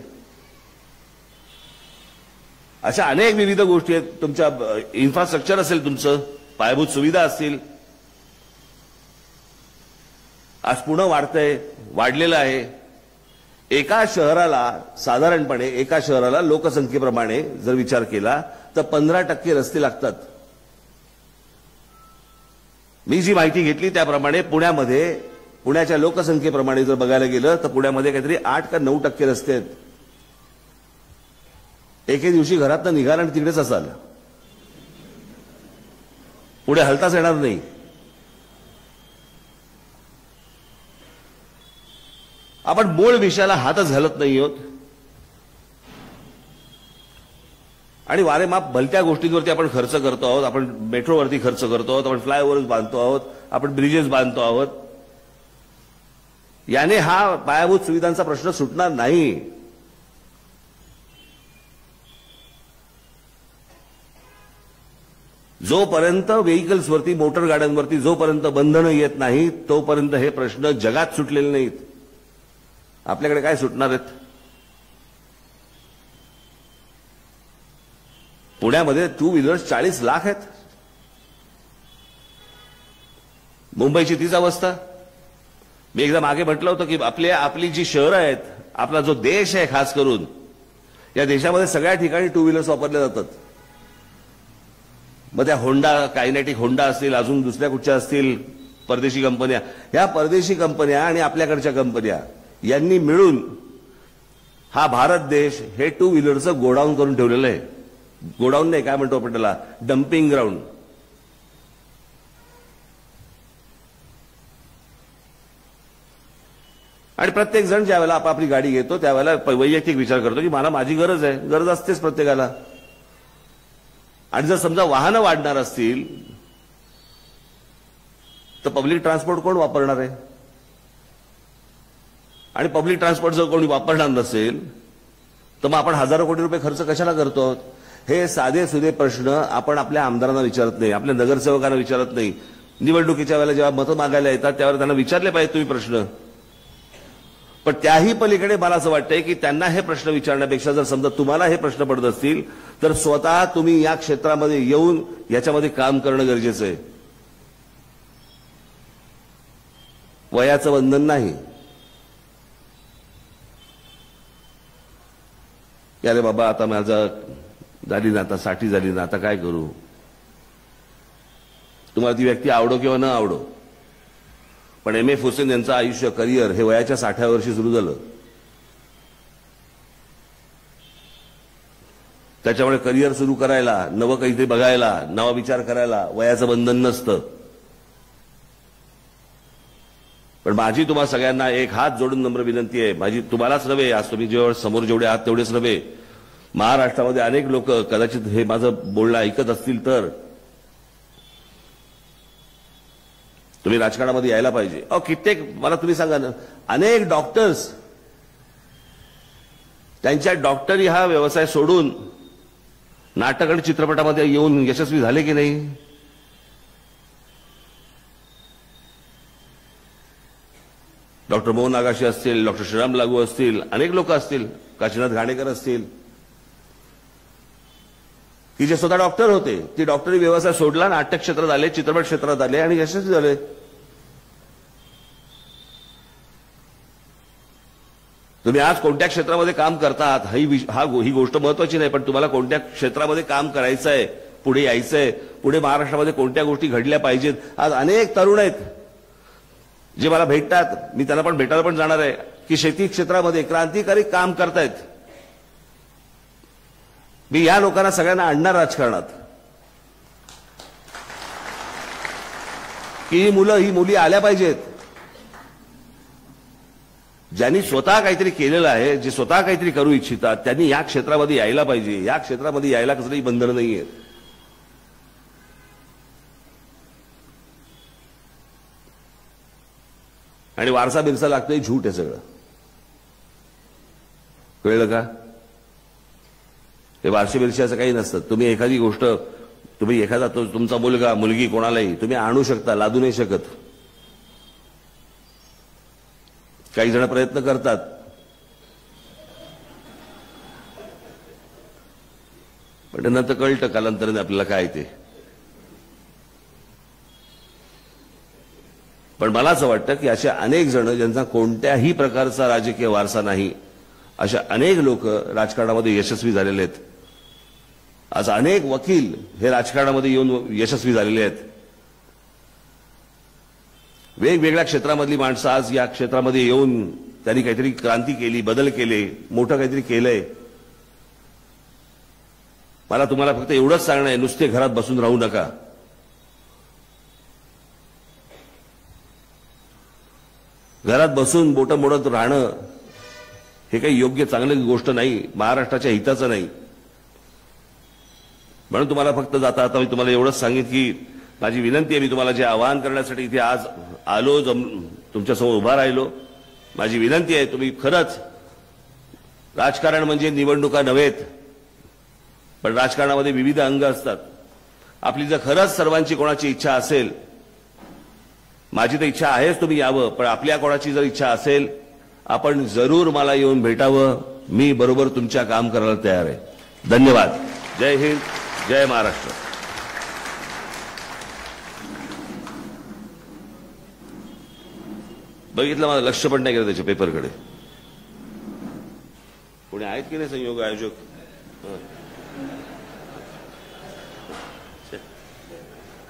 अशा अनेक विविध गोष्टी आहेत. तुमच्या इन्फ्रास्ट्रक्चर असेल, तुमचं पायाभूत सुविधा असतील. आज पुणे वाढतंय, वाढलेलं आहे. एका शहराला साधारणपणे एका शहराला लोकसंख्येप्रमाणे जर विचार केला तर 15% रस्ते लागतात. मी जी माहिती घेतली त्याप्रमाणे पुण्याच्या लोकसंख्येप्रमाणे जर बघायला गेलं तर पुण्यामध्ये काहीतरी 8 का 9% रस्ते आहेत. एके दिवशी घरातनं निघाल आणि तिकडेच असाल, पुढे हलताच येणार नाही. आपण मूळ विषयाला हातच घालत नाही आहोत आणि वारेमाप भलत्या गोष्टींवरती आपण खर्च करतो आहोत. आपण मेट्रोवरती खर्च करतो आहोत, आपण फ्लायओव्हर्स बांधतो आहोत, आपण ब्रिजेस बांधतो आहोत. याने हा पायाभूत सुविधांचा प्रश्न सुटणार नाही. जोपर्यंत व्हेइकल्सवरती, मोटर गाड्यांवरती जोपर्यंत बंधनं येत नाहीत तोपर्यंत हे प्रश्न जगात सुटलेले नाहीत. आपल्याकडे काय सुटणार आहेत? पुण्यामध्ये 2 व्हीलर्स 40 लाख आहेत. मुंबईची तीच अवस्था. मी एकदा मागे म्हटलं होतं की आपली जी शहरं आहेत, आपला जो देश आहे, खास करून या देशामध्ये सगळ्या ठिकाणी 2 व्हीलर्स वापरले जातात. मग त्या होंडा, कायनेटिक होंडा असतील, अजून दुसऱ्या कुठच्या असतील परदेशी कंपन्या, ह्या परदेशी कंपन्या आणि आपल्याकडच्या कंपन्या यांनी मिळून हा भारत देश हे 2 व्हीलरचं गोडाऊन करून ठेवलेलं आहे. गोडाऊन नाही, काय म्हणतो आपण त्याला, डम्पिंग ग्राउंड. आणि प्रत्येक जण ज्या वेळेला आपापली गाडी घेतो त्यावेळेला वैयक्तिक विचार करतो की मला माझी गरज आहे. गरज असतेच प्रत्येकाला. आणि जर समजा वाहनं वाढणार असतील तर पब्लिक ट्रान्सपोर्ट कोण वापरणार आहे? आणि पब्लिक ट्रान्सपोर्ट जर कोणी वापरणार नसेल तर मग आपण हजारो कोटी रुपये खर्च कशाला करतो? हे साधे सुधे प्रश्न आपण आपल्या आमदारांना विचारत नाही, आपल्या नगरसेवकांना विचारत नाही. निवडणुकीच्या वेळेला जेव्हा मतं मागायला येतात त्यावर त्यांना विचारले पाहिजे तुम्ही प्रश्न. पण त्याही पलीकडे मला असं वाटतंय की त्यांना हे प्रश्न विचारण्यापेक्षा जर समजा तुम्हाला हे प्रश्न पडत असतील तर स्वतः तुम्ही या क्षेत्रामध्ये येऊन याच्यामध्ये काम करणं गरजेचं आहे. वयाचं बंधन नाही. अरे बाबा आता माझा झाली ना, आता 60 झाली ना, आता काय करू? तुम्हाला ती व्यक्ती आवडो किंवा न आवडो, पण एम एफ हुसेन यांचं आयुष्य, करिअर हे वयाच्या 60व्या वर्षी सुरू झालं. त्याच्यामुळे करिअर सुरू करायला, नवं काहीतरी बघायला, नवा विचार करायला वयाचं बंधन नसतं. पण माझी तुम्हा सगळ्यांना एक हात जोडून नम्र विनंती आहे. माझी तुम्हालाच नव्हे, आज तुम्ही जेव्हा समोर जेवढे आहात तेवढेच नव्हे, महाराष्ट्रामध्ये अनेक लोक कदाचित हे माझं बोलणं ऐकत असतील तर तुम्ही राजकारणामध्ये यायला पाहिजे. कित्येक मला तुम्ही सांगा ना, अनेक डॉक्टर्स त्यांच्या डॉक्टरी हा व्यवसाय सोडून नाटक आणि चित्रपटामध्ये येऊन यशस्वी झाले की नाही? डॉक्टर मोहन आगाशे असतील, डॉक्टर श्रीराम लागू असतील, अनेक लोक असतील, काशीनाथ घाणेकर असतील, की जे स्वतः डॉक्टर होते. ती डॉक्टरी व्यवसाय सोडला, नाटक क्षेत्रात आले, चित्रपट क्षेत्रात आले आणि यशस्वी झाले. तुम्ही आज कोणत्या क्षेत्रामध्ये काम करता आहात ही गोष्ट महत्वाची नाही, पण तुम्हाला कोणत्या क्षेत्रामध्ये काम करायचं आहे, पुढे यायचंय, पुढे महाराष्ट्रामध्ये कोणत्या गोष्टी घडल्या पाहिजेत. आज अनेक तरुण आहेत जे मला भेटतात, मी त्यांना पण भेटायला पण जाणार आहे, की शेती क्षेत्रामध्ये क्रांतिकारी काम करतायत. मी या लोकांना सगळ्यांना आणणार राजकारणात, की ही मुली आल्या पाहिजेत. ज्यांनी स्वतः काहीतरी केलेलं आहे, जे स्वतः काहीतरी करू इच्छितात, त्यांनी या क्षेत्रामध्ये यायला पाहिजे. या क्षेत्रामध्ये यायला कसलंही बंधन नाहीये. आणि वारसा बिरसा लागतोय, झूट आहे सगळं. कळलं का? हे वारशी बिरशी असं काही नसतं. तुम्ही एखादी गोष्ट, तुम्ही एखादा तुमचा मुलगा मुलगी कोणालाही तुम्ही आणू शकता, लादू नाही शकत. काही जण प्रयत्न करतात, पण नंतर कळतं कालांतराने आपल्याला काय ते. पण मला असं वाटतं की अशा अनेक जण ज्यांचा कोणत्याही प्रकारचा राजकीय वारसा नाही, अशा अनेक लोक राजकारणामध्ये यशस्वी झालेले आहेत. आज अनेक वकील हे राजकारणामध्ये येऊन यशस्वी झालेले आहेत. वेगवेगळ्या क्षेत्रामधली माणसं आज या क्षेत्रामध्ये येऊन त्यांनी काहीतरी क्रांती केली, बदल केले, मोठं काहीतरी केलंय. मला तुम्हाला फक्त एवढंच सांगणं आहे, नुसते घरात बसून राहू नका. घरात बसून बोटं मोडत राहणं हे काही योग्य चांगली गोष्ट नाही, महाराष्ट्राच्या हिताचं नाही. म्हणून तुम्हाला फक्त जाता आता मी तुम्हाला एवढंच सांगितलं की माझी विनंती आहे, मी तुम्हाला जे आवाहन करण्यासाठी इथे आज आलो, तुमच्यासमोर उभा राहिलो. माझी विनंती आहे, तुम्ही खरंच, राजकारण म्हणजे निवडणुका नव्हेत, पण राजकारणामध्ये विविध अंग असतात. आपली जर खरंच सर्वांची कोणाची इच्छा असेल, माझी तर इच्छा आहेच तुम्ही यावं, पण आपल्या कोणाची जर इच्छा असेल, आपण जरूर मला येऊन भेटावं. मी बरोबर तुमच्या काम करायला तयार आहे. धन्यवाद. जय हिंद, जय महाराष्ट्र. बघितलं, माझं लक्ष पण नाही केलं त्याच्या पेपरकडे. कोणी आहेत की नाही संयोग आयोजक?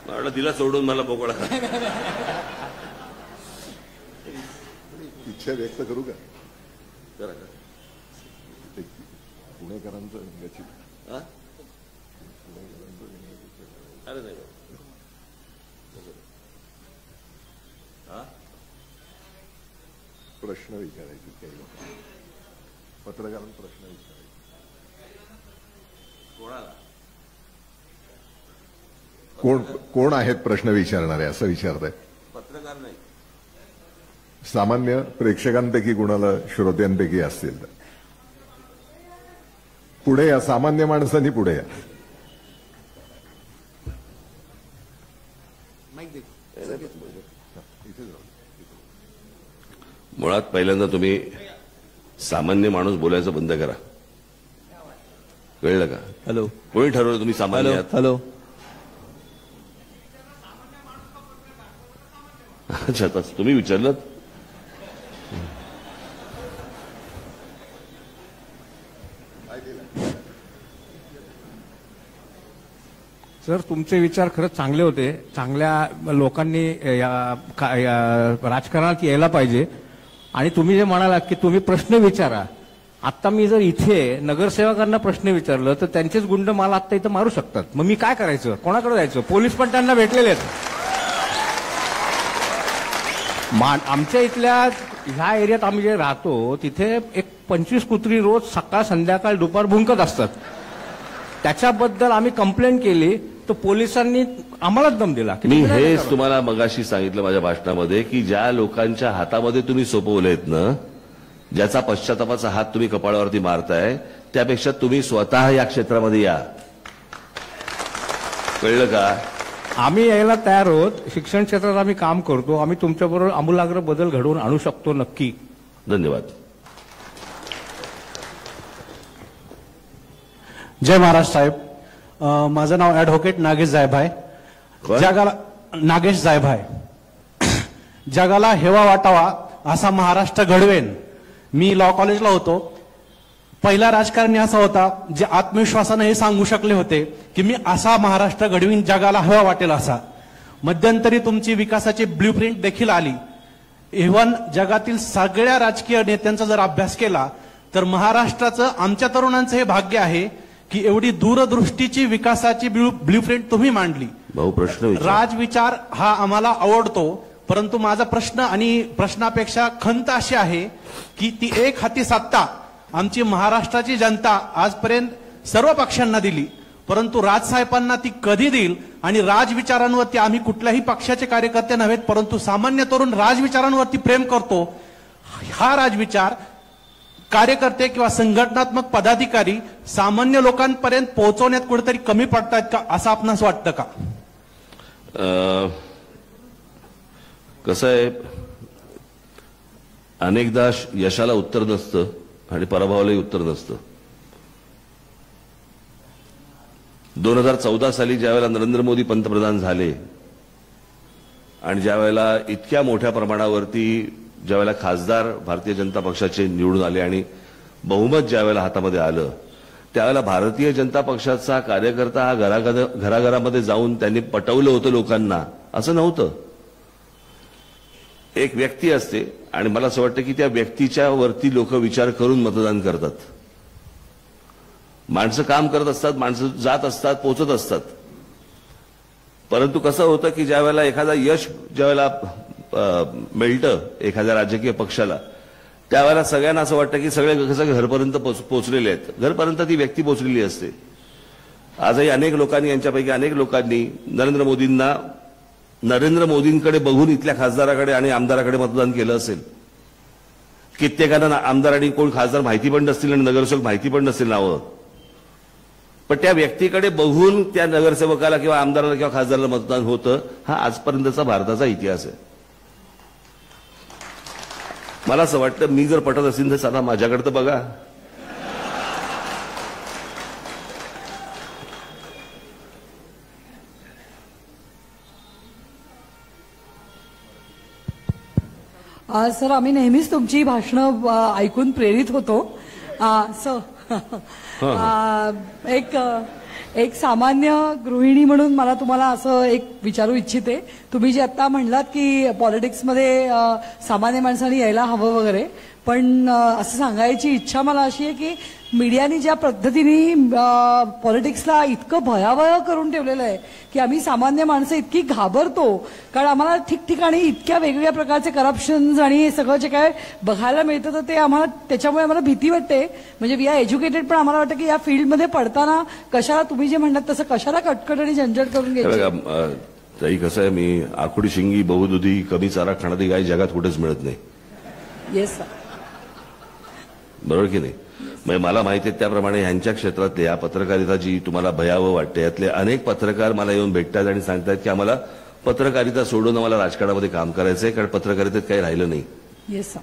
मला दिला सोडून, मला मोकळा. इच्छा व्यक्त करू का? जरा पुणेकरांचं अरे नाही प्रश्न विचारायचे, काही लोक पत्रकारांना प्रश्न विचारायचे. कोणाला? कोण आहेत प्रश्न विचारणारे असं विचारताय? पत्रकार नाही, सामान्य प्रेक्षकांपैकी कुणाला, श्रोत्यांपैकी असतील तर पुढे या. सामान्य माणसांनी पुढे या. मुळात पहिल्यांदा तुम्ही सामान्य माणूस बोलायचं बंद करा. कळलं का? हॅलो. कोणी ठरवलं तुम्ही सामान्य आहात? हॅलो. अच्छा, तुम्ही विचारलं. सर, तुमचे विचार खरंच चांगले होते. चांगल्या लोकांनी या राजकारणात यायला पाहिजे. आणि तुम्ही जे म्हणालात की तुम्ही प्रश्न विचारा, आता मी जर इथे नगरसेवकांना प्रश्न विचारलं तर त्यांचेच गुंड मला आता इथं मारू शकतात. मग मी काय करायचं? कोणाकडे जायचं? पोलीस पण त्यांना भेटलेले आहेत. आमच्या इथल्या ह्या एरियात आम्ही जे राहतो तिथे एक 25 कुत्री रोज सकाळ संध्याकाळ दुपार भुंकत असतात. त्याच्याबद्दल आम्ही कंप्लेंट केली तर पोलिसांनी आम्हालाच दम दिला. मी हेच तुम्हाला मगाशी सांगितलं माझ्या भाषणामध्ये की ज्या लोकांच्या हातामध्ये तुम्ही सोपवलेत ना, ज्याचा पश्चातापाचा हात तुम्ही कपाळावरती मारताय, त्यापेक्षा तुम्ही स्वतः या क्षेत्रामध्ये या. कळलं का? आम्ही यायला तयार आहोत. शिक्षण क्षेत्रात आम्ही काम करतो. आम्ही तुमच्याबरोबर आमूलाग्र बदल घडवून आणू शकतो नक्की. धन्यवाद. जय महाराष्ट्र साहेब. माझं नाव ॲडव्होकेट नागेश जायभाय. नागेश जायभाय. जगाला हेवा वाटावा असा महाराष्ट्र घडवेन. मी लॉ कॉलेजला होतो. पहिला राजकारणी असा होता जे आत्मविश्वासाने हे सांगू शकले होते की मी असा महाराष्ट्र घडवीन जगाला हवा वाटेल असा. मध्यंतरी तुमची विकासाची ब्ल्यूप्रिंट देखील आली. इव्हन जगातील सगळ्या राजकीय नेत्यांचा जर अभ्यास केला तर महाराष्ट्राचं, आमच्या तरुणांचं हे भाग्य आहे की एवढी दूरदृष्टीची विकासाची ब्ल्यूप्रिंट तुम्ही मांडली. भाऊ प्रश्न विचार. राजविचार हा आम्हाला आवडतो, परंतु माझा प्रश्न आणि प्रश्नापेक्षा खंत अशी आहे की ती एक हाती सत्ता आमची महाराष्ट्राची जनता आजपर्यंत सर्व पक्षांना दिली, परंतु राजसाहेबांना ती कधी देईल? आणि राजविचारांवरती आम्ही कुठल्याही पक्षाचे कार्यकर्ते नव्हेत, परंतु सामान्य तरुण राजविचारांवरती प्रेम करतो. हा राजविचार कार्यकर्ते किंवा संघटनात्मक पदाधिकारी सामान्य लोकांपर्यंत पोहोचवण्यात कुठेतरी कमी पडतायत का, असं आपणास वाटतं का? कसं आहे, अनेकदा यशाला उत्तर नसतं आणि पराभवालाही उत्तर नसतं. 2014 साली ज्यावेळेला नरेंद्र मोदी पंतप्रधान झाले आणि ज्यावेळेला इतक्या मोठ्या प्रमाणावरती ज्यावेळेला खासदार भारतीय जनता पक्षाचे निवडून आले आणि बहुमत ज्यावेळेला हातामध्ये आलं, त्यावेळेला भारतीय जनता पक्षाचा कार्यकर्ता हा घराघरामध्ये जाऊन त्यांनी पटवलं होतं लोकांना, असं नव्हतं. एक व्यक्ती असते आणि मला असं वाटतं की त्या व्यक्तीच्या वरती लोक विचार करून मतदान करतात. माणसं काम करत असतात, माणसं जात असतात, पोचत असतात. परंतु कसं होतं की ज्यावेळेला एखादा यश ज्यावेळेला मिळतं एखाद्या राजकीय पक्षाला, त्यावेळेला सगळ्यांना असं वाटतं की सगळे घरपर्यंत पोचलेले आहेत, घरपर्यंत ती व्यक्ती पोचलेली असते. आजही अनेक लोकांनी, यांच्यापैकी अनेक लोकांनी नरेंद्र मोदींकडे बघून इथल्या खासदाराकडे आणि आमदाराकडे मतदान केलं असेल. कित्येकांना आमदार आणि कोण खासदार माहिती पण नसतील आणि नगरसेवक माहिती पण नसतील नावं, पण त्या व्यक्तीकडे बघून त्या नगरसेवकाला किंवा आमदाराला किंवा खासदाराला मतदान होतं. हा आजपर्यंतचा भारताचा इतिहास आहे. मला असं वाटतं, मी जर पटत असेल तर साधा माझ्याकडे तर बघा. सर, आम्ही नेहमीच तुमची भाषणं ऐकून प्रेरित होतो. एक सामान्य गृहिणी म्हणून मला तुम्हाला असं एक विचारू इच्छिते. तुम्ही जे आता म्हणलात की पॉलिटिक्समध्ये सामान्य माणसांनी यायला हवं वगैरे, पण असं सांगायची इच्छा मला अशी आहे की मीडियाने ज्या पद्धतीने पॉलिटिक्सला इतकं भयावह करून ठेवलेलं आहे की आम्ही सामान्य माणसं इतकी घाबरतो, कारण आम्हाला ठिकठिकाणी इतक्या वेगवेगळ्या प्रकारचे करप्शन्स आणि सगळं जे काय बघायला मिळतं, तर ते आम्हाला, त्याच्यामुळे आम्हाला भीती वाटते. म्हणजे वी आर एज्युकेटेड, पण आम्हाला वाटतं की या फील्डमध्ये पडताना कशाला, तुम्ही जे म्हणतात तसं कशाला कटकट आणि झंझट करून घ्यायची. ताई, कसं आहे, मी आखुडी शिंगी बहुदुधी कमी चारा खाणारी गाय जगात कुठेच मिळत नाही. येस सर, बरोबर की नाही? म्हणजे मला माहिती आहे त्याप्रमाणे ह्यांच्या क्षेत्रातले या पत्रकारिता जी तुम्हाला भयावह वाटते, यातले अनेक पत्रकार मला येऊन भेटतात आणि सांगतात की आम्हाला पत्रकारिता सोडून आम्हाला राजकारणामध्ये काम करायचंय, कारण पत्रकारितेत काही राहिलं नाही. Yes sir.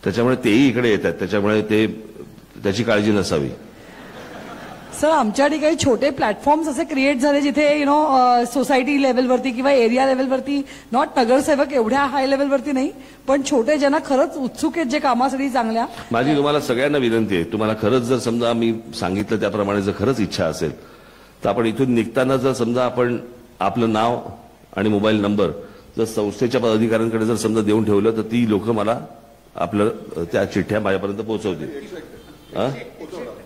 त्याच्यामुळे तेही इकडे येतात, त्याच्यामुळे त्याची काळजी नसावी. सर, आमच्या ठिकाणी छोटे प्लॅटफॉर्म्स असे क्रिएट झाले जिथे सोसायटी लेवलवरती किंवा एरिया लेवलवरती, नॉट नगरसेवक एवढ्या हाय लेवलवरती नाही, पण छोटे ज्यांना खरंच उत्सुक आहेत जे कामासाठी चांगल्या. माझी तुम्हाला सगळ्यांना विनंती आहे, तुम्हाला खरंच जर समजा मी सांगितलं त्याप्रमाणे जर खरंच इच्छा असेल तर आपण इथून निघताना जर समजा आपण आपलं नाव आणि मोबाईल नंबर जर संस्थेच्या पदाधिकाऱ्यांकडे जर समजा देऊन ठेवलं, तर ती लोक मला आपलं त्या चिठ्ठ्या माझ्यापर्यंत पोहोचवतील.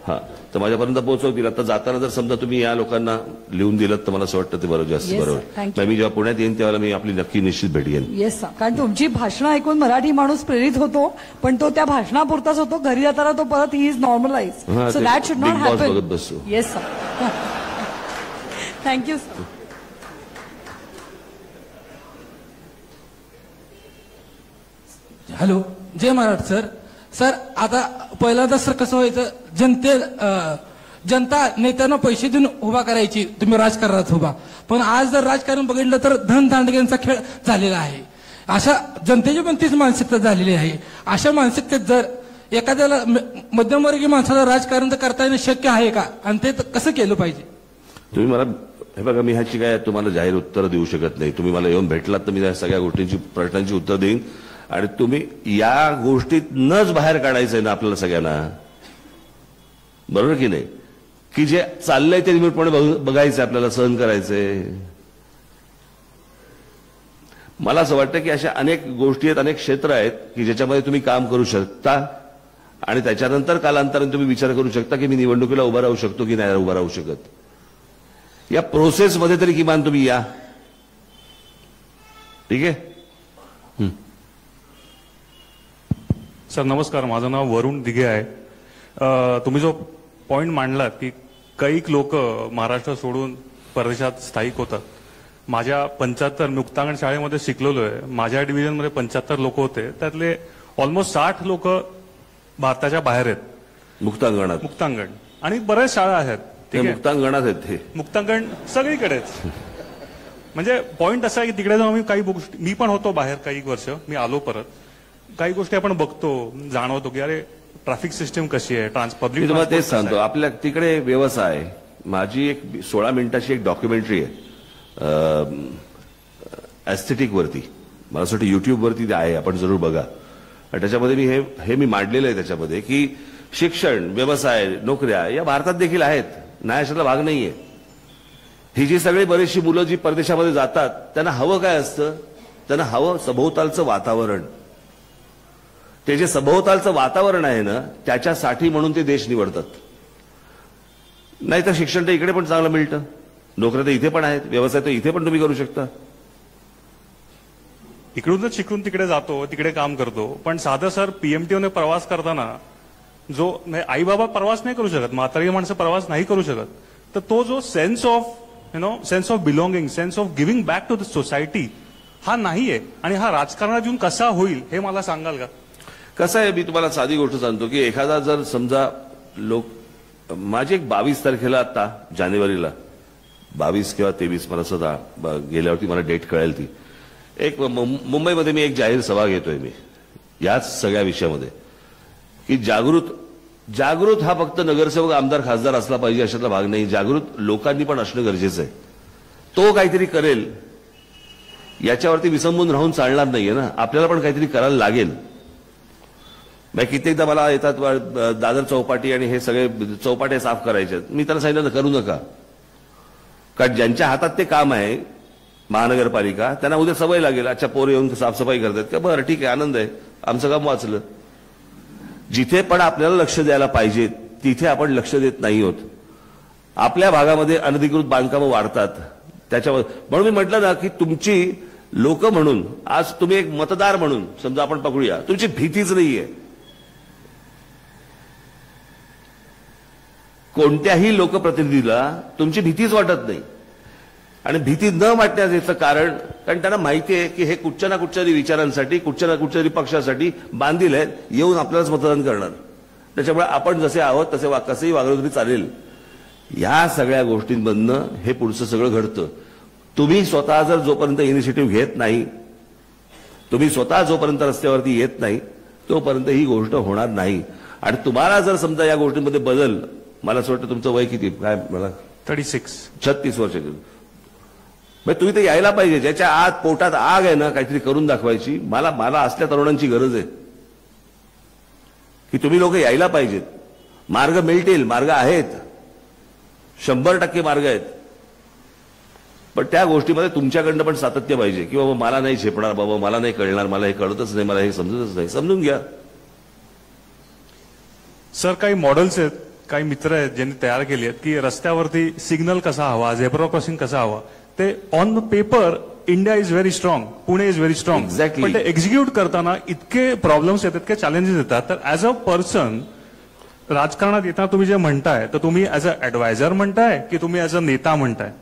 हा, तर माझ्यापर्यंत पोहोचवतील. आता जाताना जर समजा तुम्ही या लोकांना लिहून दिलं तर मला असं वाटतं ते बरोबर, जास्त बरोबर. मी जेव्हा पुण्यात येईन तेव्हा मी आपली नक्की निश्चित भेट घेईन. येस सर, कारण तुमची भाषणं ऐकून मराठी माणूस प्रेरित होतो, पण तो त्या भाषणापुरताच होतो. घरी जाताना तो परत ही is normalize, so that should not happen. Yes sir, thank you sir. Hello, जय महाराष्ट्र सर. सर, आता पहिल्यांदा सर कसं व्हायचं, जनता नेत्यांना पैसे देऊन उभा करायची, तुम्ही राजकारणात उभा. पण आज जर राजकारण बघितलं तर धनदांडग्यांचा खेळ झालेला आहे. अशा जनतेची पण तीच मानसिकता झालेली आहे. अशा मानसिकतेत जर एखाद्याला मध्यमवर्गीय माणसाला राजकारण करता येणं शक्य आहे का, आणि ते कसं केलं पाहिजे? तुम्ही मला, हे बघा, मी ह्याची काय तुम्हाला जाहीर उत्तर देऊ शकत नाही. तुम्ही मला येऊन भेटलात तर मी त्या सगळ्या गोष्टींची, प्रश्नांची उत्तर देईन. आणि तुम्ही या गोष्टीत नच बाहेर काढायचंय ना आपल्याला सगळ्यांना, बरोबर की नाही? की जे चाललंय ते निमूटपणे बघायचंय, आपल्याला सहन करायचंय. मला असं वाटतं की अशा अनेक गोष्टी आहेत, अनेक क्षेत्र आहेत की ज्याच्यामध्ये तुम्ही काम करू शकता आणि त्याच्यानंतर कालांतराने तुम्ही विचार करू शकता की मी निवडणुकीला उभा राहू शकतो की नाही उभा राहू शकत. या प्रोसेसमध्ये तरी किमान तुम्ही या. ठीक आहे. सर नमस्कार, माझं नाव वरुण दिघे आहे. तुम्ही जो पॉइंट मांडलात की कैक लोक महाराष्ट्र सोडून परदेशात स्थायिक होतात. माझ्या 75 मुक्तांगण शाळेमध्ये शिकलेलो आहे. माझ्या डिव्हिजनमध्ये 75 लोक होते, त्यातले ऑलमोस्ट 60 लोक भारताच्या बाहेर आहेत. मुक्तांगणात मुक्तांगण आणि बऱ्याच शाळा आहेत. ते मुक्तांगणात आहेत. ते मुक्तांगण सगळीकडेच. म्हणजे पॉइंट असा आहे की तिकडे जाऊन काही गोष्टी, मी पण होतो बाहेर काही वर्ष, मी आलो परत. काही गोष्टी आपण बघतो, जाणवतो की अरे ट्रॅफिक सिस्टम कशी आहे, पब्लिक. मी तुम्हाला तेच सांगतो, आपल्या तिकडे व्यवसाय. माझी एक 16 मिनिटाची एक डॉक्युमेंटरी आहे एस्थेटिक वरती, मला असं वाटतं युट्यूबवरती आहे, आपण जरूर बघा. आणि त्याच्यामध्ये मी हे मी मांडलेलं आहे त्याच्यामध्ये की शिक्षण, व्यवसाय, नोकऱ्या या भारतात देखील आहेत, नाही अशातला भाग नाहीये. ही जी सगळी बरीचशी मुलं जी परदेशामध्ये जातात त्यांना हवं काय असतं? त्यांना हवं सभोवतालचं वातावरण. ते जे सभोवतालचं वातावरण आहे ना, त्याच्यासाठी म्हणून ते देश निवडतात. नाहीतर शिक्षण तर इकडे पण चांगलं मिळतं, नोकऱ्या तर इथे पण आहेत, व्यवसाय तर इथे पण तुम्ही करू शकता. इकडूनच शिकून तिकडे जातो, तिकडे काम करतो. पण साधं सर पीएमटीओने प्रवास करताना जो आई बाबा प्रवास नाही करू शकत, म्हातारी माणसं प्रवास नाही करू शकत, तर तो जो sense of belonging, sense of giving back to the society हा नाहीये. आणि हा राजकारणात येऊन कसा होईल हे मला सांगाल का? कसं आहे, मी तुम्हाला साधी गोष्ट सांगतो की एखादा जर समजा माझी एक 22 तारखेला आता जानेवारीला 22 किंवा 23 मला सुद्धा गेल्यावरती मला डेट कळेल ती, एक मुंबईमध्ये मी एक जाहीर सभा घेतोय मी याच सगळ्या विषयामध्ये की जागृत हा फक्त नगरसेवक, आमदार, खासदार असला पाहिजे अशातला भाग नाही. जागृत लोकांनी पण असणं गरजेचं आहे. तो काहीतरी करेल याच्यावरती विसंबून राहून चालणार नाहीये ना, आपल्याला पण काहीतरी करायला लागेल. कित्येकदा मला येतात दादर चौपाटी आणि हे सगळे चौपाट्या साफ करायचे, मी त्याला सांगितलं करू नका. कारण ज्यांच्या हातात ते काम आहे महानगरपालिका, त्यांना उद्या सवय लागेल, अच्छा पोरं येऊन साफसफाई करतात का, बरं ठीक आहे, आनंद आहे, आमचं काम वाचलं. जिथे पण आपल्याला लक्ष द्यायला पाहिजे तिथे आपण लक्ष देत नाही आहोत. आपल्या भागामध्ये अनधिकृत बांधकामं वाढतात, त्याच्यावर म्हणून मी म्हटलं ना की तुमची लोक म्हणून आज तुम्ही एक मतदार म्हणून समजा आपण पकडूया, तुमची भीतीच नाहीये. कोणत्याही लोकप्रतिनिधीला तुमची भीतीच वाटत नाही. आणि भीती न वाटण्याचं कारण त्यांना माहिती आहे की हे कुठच्या ना कुठच्या विचारांसाठी, कुठच्या ना कुठच्या पक्षासाठी बांधील आहेत, येऊन आपल्यालाच मतदान करणार. त्याच्यामुळे आपण जसे आहोत तसे कसंही वागलं तरी चालेल. या सगळ्या गोष्टींमधनं हे पुढचं सगळं घडतं. तुम्ही स्वतः जर जोपर्यंत इनिशिएटिव्ह घेत नाही, तुम्ही स्वतः जोपर्यंत रस्त्यावरती येत नाही, तोपर्यंत ही गोष्ट होणार नाही. आणि तुम्हाला जर समजा या गोष्टींमध्ये बदल, मला असं वाटतं तुमचं वय किती, काय मला 36 वर्ष, तुम्ही तर यायला पाहिजे. ज्याच्या आत पोटात आग आहे ना काहीतरी करून दाखवायची, मला असल्या तरुणांची गरज आहे की तुम्ही लोक यायला पाहिजेत. मार्ग मिळतील, मार्ग आहेत, 100% मार्ग आहेत. पण त्या गोष्टीमध्ये तुमच्याकडनं पण सातत्य पाहिजे की बाबा मला नाही झेपणार, बाबा मला नाही कळणार, मला हे कळतच नाही, मला हे समजतच नाही. समजून घ्या. सर काही मॉडेल्स आहेत, काही मित्र आहेत ज्यांनी तयार केली आहेत की रस्त्यावरती सिग्नल कसा हवा, झेब्रा क्रॉसिंग कसा हवा. ते on the paper India is very strong, Pune is very strong, Exactly. पण ते एक्झिक्यूट करताना इतके प्रॉब्लेम्स येतात, इतके चॅलेंजेस येतात. तर ऍज अ पर्सन राजकारणात येताना तुम्ही जे म्हणताय, तर तुम्ही ऍज अ ऍडवायझर म्हणताय की तुम्ही ऍज अ नेता म्हणताय?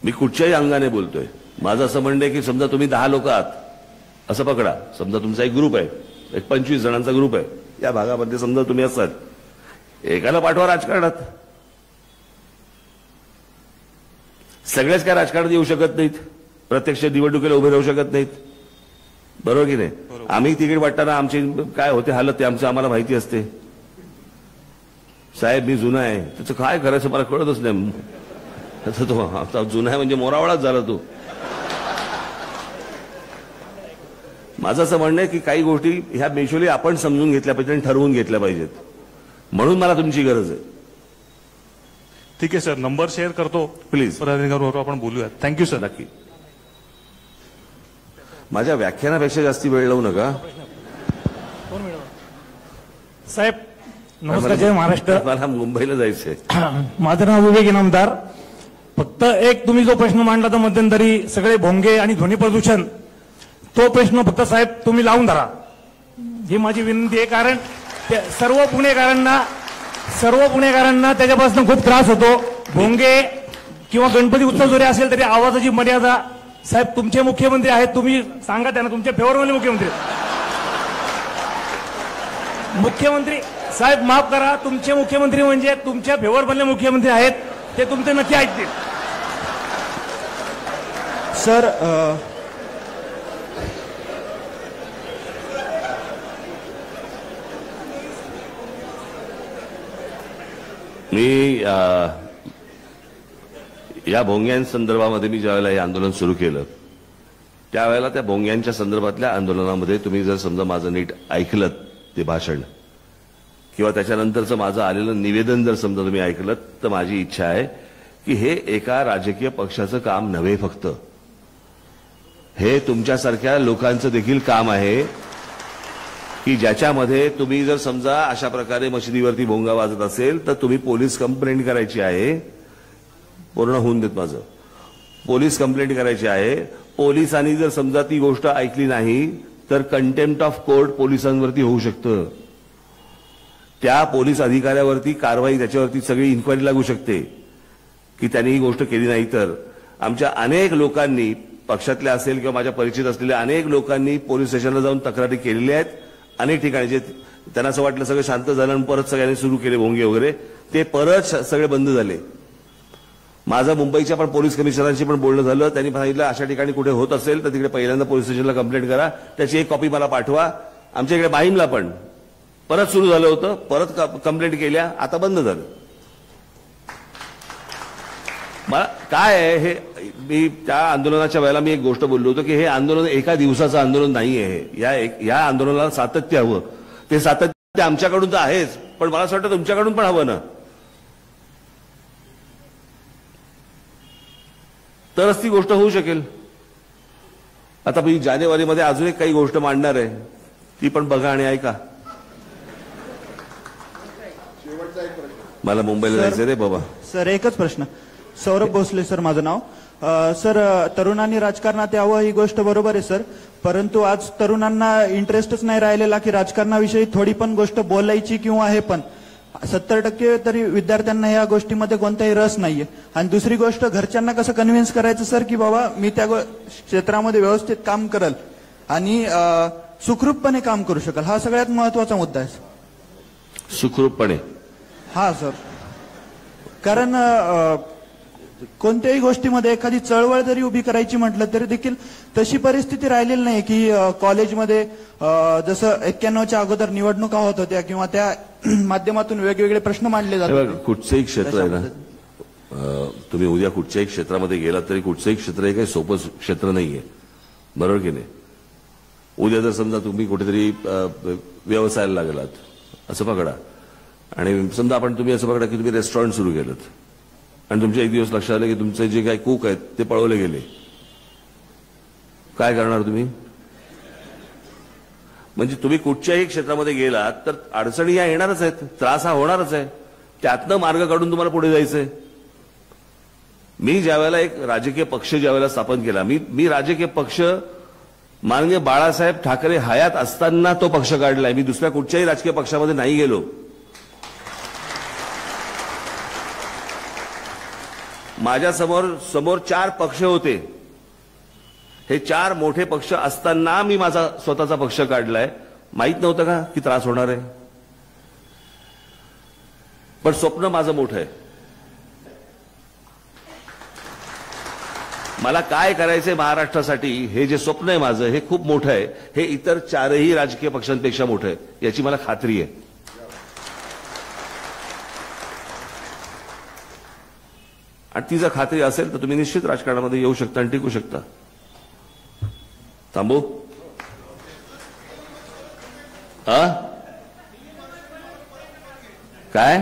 मी कुठच्याही अंगाने बोलतोय. माझं असं म्हणणं आहे की समजा तुम्ही 10 लोक आहात असं पकडा, समजा तुमचा एक ग्रुप आहे, एक 25 जणांचा ग्रुप आहे या भागामध्ये, समजा तुम्ही असाल, एकाला पाठवा राजकारणात. सगळेच काय राजकारणात येऊ शकत नाहीत, प्रत्यक्ष निवडणुकीला उभे राहू शकत नाहीत, बरोबर की नाही? आम्ही तिकीट वाटताना आमची काय होते हालत ते आम्हाला माहिती असते. साहेब मी जुना आहे, त्याचं काय करायचं मला कळतच नाही. तो आता जुना आहे म्हणजे मोरावळाच झाला तो. माझं असं म्हणणं आहे की काही गोष्टी ह्या मेशोली आपण समजून घेतल्या पाहिजेत आणि ठरवून घेतल्या पाहिजेत. म्हणून मला तुमची गरज आहे. ठीक आहे सर, नंबर शेअर करतो प्लीज. पदाधिकाऱ्यांबरोबर आपण बोलूया. Thank you sir. नक्की. माझ्या व्याख्यानापेक्षा जास्ती वेळ लावू नका साहेब. नमस्कार, जय महाराष्ट्र. मला मुंबईला जायचंय. माझं नाव विवेक इनामदार. फक्त एक तुम्ही जो प्रश्न मांडला तर मध्यंतरी सगळे भोंगे आणि ध्वनी प्रदूषण, तो प्रश्न फक्त साहेब तुम्ही लावून धरा, ही माझी विनंती आहे. कारण सर्व पुणेकरांना त्याच्यापासून खूप त्रास होतो. भोंगे किंवा गणपती उत्सव जरी असेल तरी आवाजाची मर्यादा. साहेब तुमचे मुख्यमंत्री आहेत, तुम्ही सांगा त्यांना, तुमच्या फेवरमध्ये मुख्यमंत्री साहेब माफ करा, तुमचे मुख्यमंत्री म्हणजे तुमच्या फेवरमधले मुख्यमंत्री आहेत, ते तुमचे नक्की ऐकतील. सर मी या भोंग्यांसंदर्भामध्ये मी ज्यावेळेला हे आंदोलन सुरू केलं त्यावेळेला त्या भोंग्यांच्या संदर्भातल्या आंदोलनामध्ये तुम्ही जर समजा माझं नीट ऐकलं ते भाषण किंवा त्याच्यानंतरचं माझं आलेलं निवेदन जर समजा तुम्ही ऐकलं तर माझी इच्छा आहे की हे एका राजकीय पक्षाचं काम नव्हे, फक्त हे तुमच्यासारख्या लोकांचं देखील काम आहे की ज्याच्यामध्ये तुम्ही जर समजा अशा प्रकारे मशिदीवरती भोंगा वाजत असेल तर तुम्ही पोलीस कंप्लेंट करायची आहे. पूर्ण होऊन देत माझं. पोलीस कंप्लेंट करायची आहे. पोलिसांनी जर समजा ती गोष्ट ऐकली नाही तर कंटेम्प्ट ऑफ कोर्ट पोलिसांवरती होऊ शकतं. त्या पोलीस अधिकाऱ्यावरती कारवाई, त्याच्यावरती सगळी इन्क्वायरी लागू शकते की त्यांनी ही गोष्ट केली नाही तर. आमच्या अनेक लोकांनी, पक्षातल्या असेल किंवा माझ्या परिचित असलेल्या अनेक लोकांनी पोलीस स्टेशनला जाऊन तक्रारी केलेल्या आहेत. अनेक ठिकाणी जे त्यांना असं वाटलं सगळं शांत झालं आणि परत सगळ्यांनी सुरू केले भोंगे वगैरे, ते परत सगळे बंद झाले. माझं मुंबईच्या पण पोलीस कमिशनरांशी पण बोलणं झालं. त्यांनी सांगितलं अशा ठिकाणी कुठे होत असेल तर तिकडे पहिल्यांदा पोलीस स्टेशनला कंप्लेंट करा, त्याची एक कॉपी मला पाठवा. आमच्या इकडे माहीमला पण परत सुरू झालं होतं, परत कंप्लेंट केल्या, आता बंद झालं. मला काय आहे हे, मी त्या आंदोलनाच्या वेळेला मी एक गोष्ट बोललो होतो की हे आंदोलन एका दिवसाचं आंदोलन नाही आहे. या आंदोलनाला सातत्य हवं. ते सातत्य आमच्याकडून तर आहेच, पण मला असं वाटतं तुमच्याकडून पण हवं ना, तरच ती गोष्ट होऊ शकेल. आता मी जानेवारीमध्ये अजून एक काही गोष्ट मांडणार आहे, ती पण बघा आणि ऐका. मला मुंबईला जायचं रे बाबा. सर एकच प्रश्न. सौरभ भोसले सर माझं नाव. सर तरुणांनी राजकारणात यावं ही गोष्ट बरोबर आहे सर, परंतु आज तरुणांना इंटरेस्टच नाही राहिलेला की राजकारणाविषयी थोडी पण गोष्ट बोलायची किंवा हे पण 70% तरी विद्यार्थ्यांना या गोष्टीमध्ये कोणताही रस नाहीये. आणि दुसरी गोष्ट, घरच्यांना कसं कन्व्हिन्स करायचं सर की बाबा मी त्या क्षेत्रामध्ये व्यवस्थित काम करल आणि सुखरूपपणे काम करू शकाल, हा सगळ्यात महत्वाचा मुद्दा आहे. सुखरूपपणे. हा सर, कारण कोणत्याही गोष्टीमध्ये एखादी चळवळ जरी उभी करायची म्हटलं तरी देखील तशी परिस्थिती राहिलेली नाही की कॉलेजमध्ये जसं 91च्या अगोदर निवडणुका होत होत्या किंवा त्या माध्यमातून वेगवेगळे प्रश्न मांडले जातात. कुठचंही क्षेत्र आहे ना, तुम्ही उद्या कुठच्याही क्षेत्रामध्ये गेलात तरी कुठचंही क्षेत्र हे काही सोपं क्षेत्र नाहीये, बरोबर की नाही. उद्या जर समजा तुम्ही कुठेतरी व्यवसायाला लागलात असं पकडा, आणि समजा तुम्ही असं पकडा की तुम्ही रेस्टॉरंट सुरू केलं आणि तुमच्या एक दिवस लक्षात आलं की तुमचे जे काही कुक आहेत ते पळवले गेले, काय करणार तुम्ही? म्हणजे तुम्ही कुठच्याही क्षेत्रामध्ये गेलात तर अडचणी या येणारच आहेत, त्रास हा होणारच आहे. त्यातनं मार्ग काढून तुम्हाला पुढे जायचंय. मी ज्यावेळेला एक राजकीय पक्ष ज्यावेळेला स्थापन केला, मी राजकीय पक्ष माननीय बाळासाहेब ठाकरे हयात असताना तो पक्ष काढलाय. मी दुसऱ्या कुठच्याही राजकीय पक्षामध्ये नाही गेलो. माझ्या समोर 4 पक्ष होते. हे 4 मोठे पक्ष असताना मी माझा स्वतःचा पक्ष काढलाय. माहित नव्हतं का की त्रास होणार आहे, पण स्वप्न माझं मोठं आहे. मला काय करायचंय महाराष्ट्रासाठी हे जे स्वप्न आहे माझं, हे खूप मोठं आहे. हे इतर 4ही राजकीय पक्षांपेक्षा मोठं आहे, याची मला खात्री आहे. आणि ती जर खात्री असेल तर तुम्ही निश्चित राजकारणामध्ये येऊ शकता आणि टिकू शकता. थांबू? काय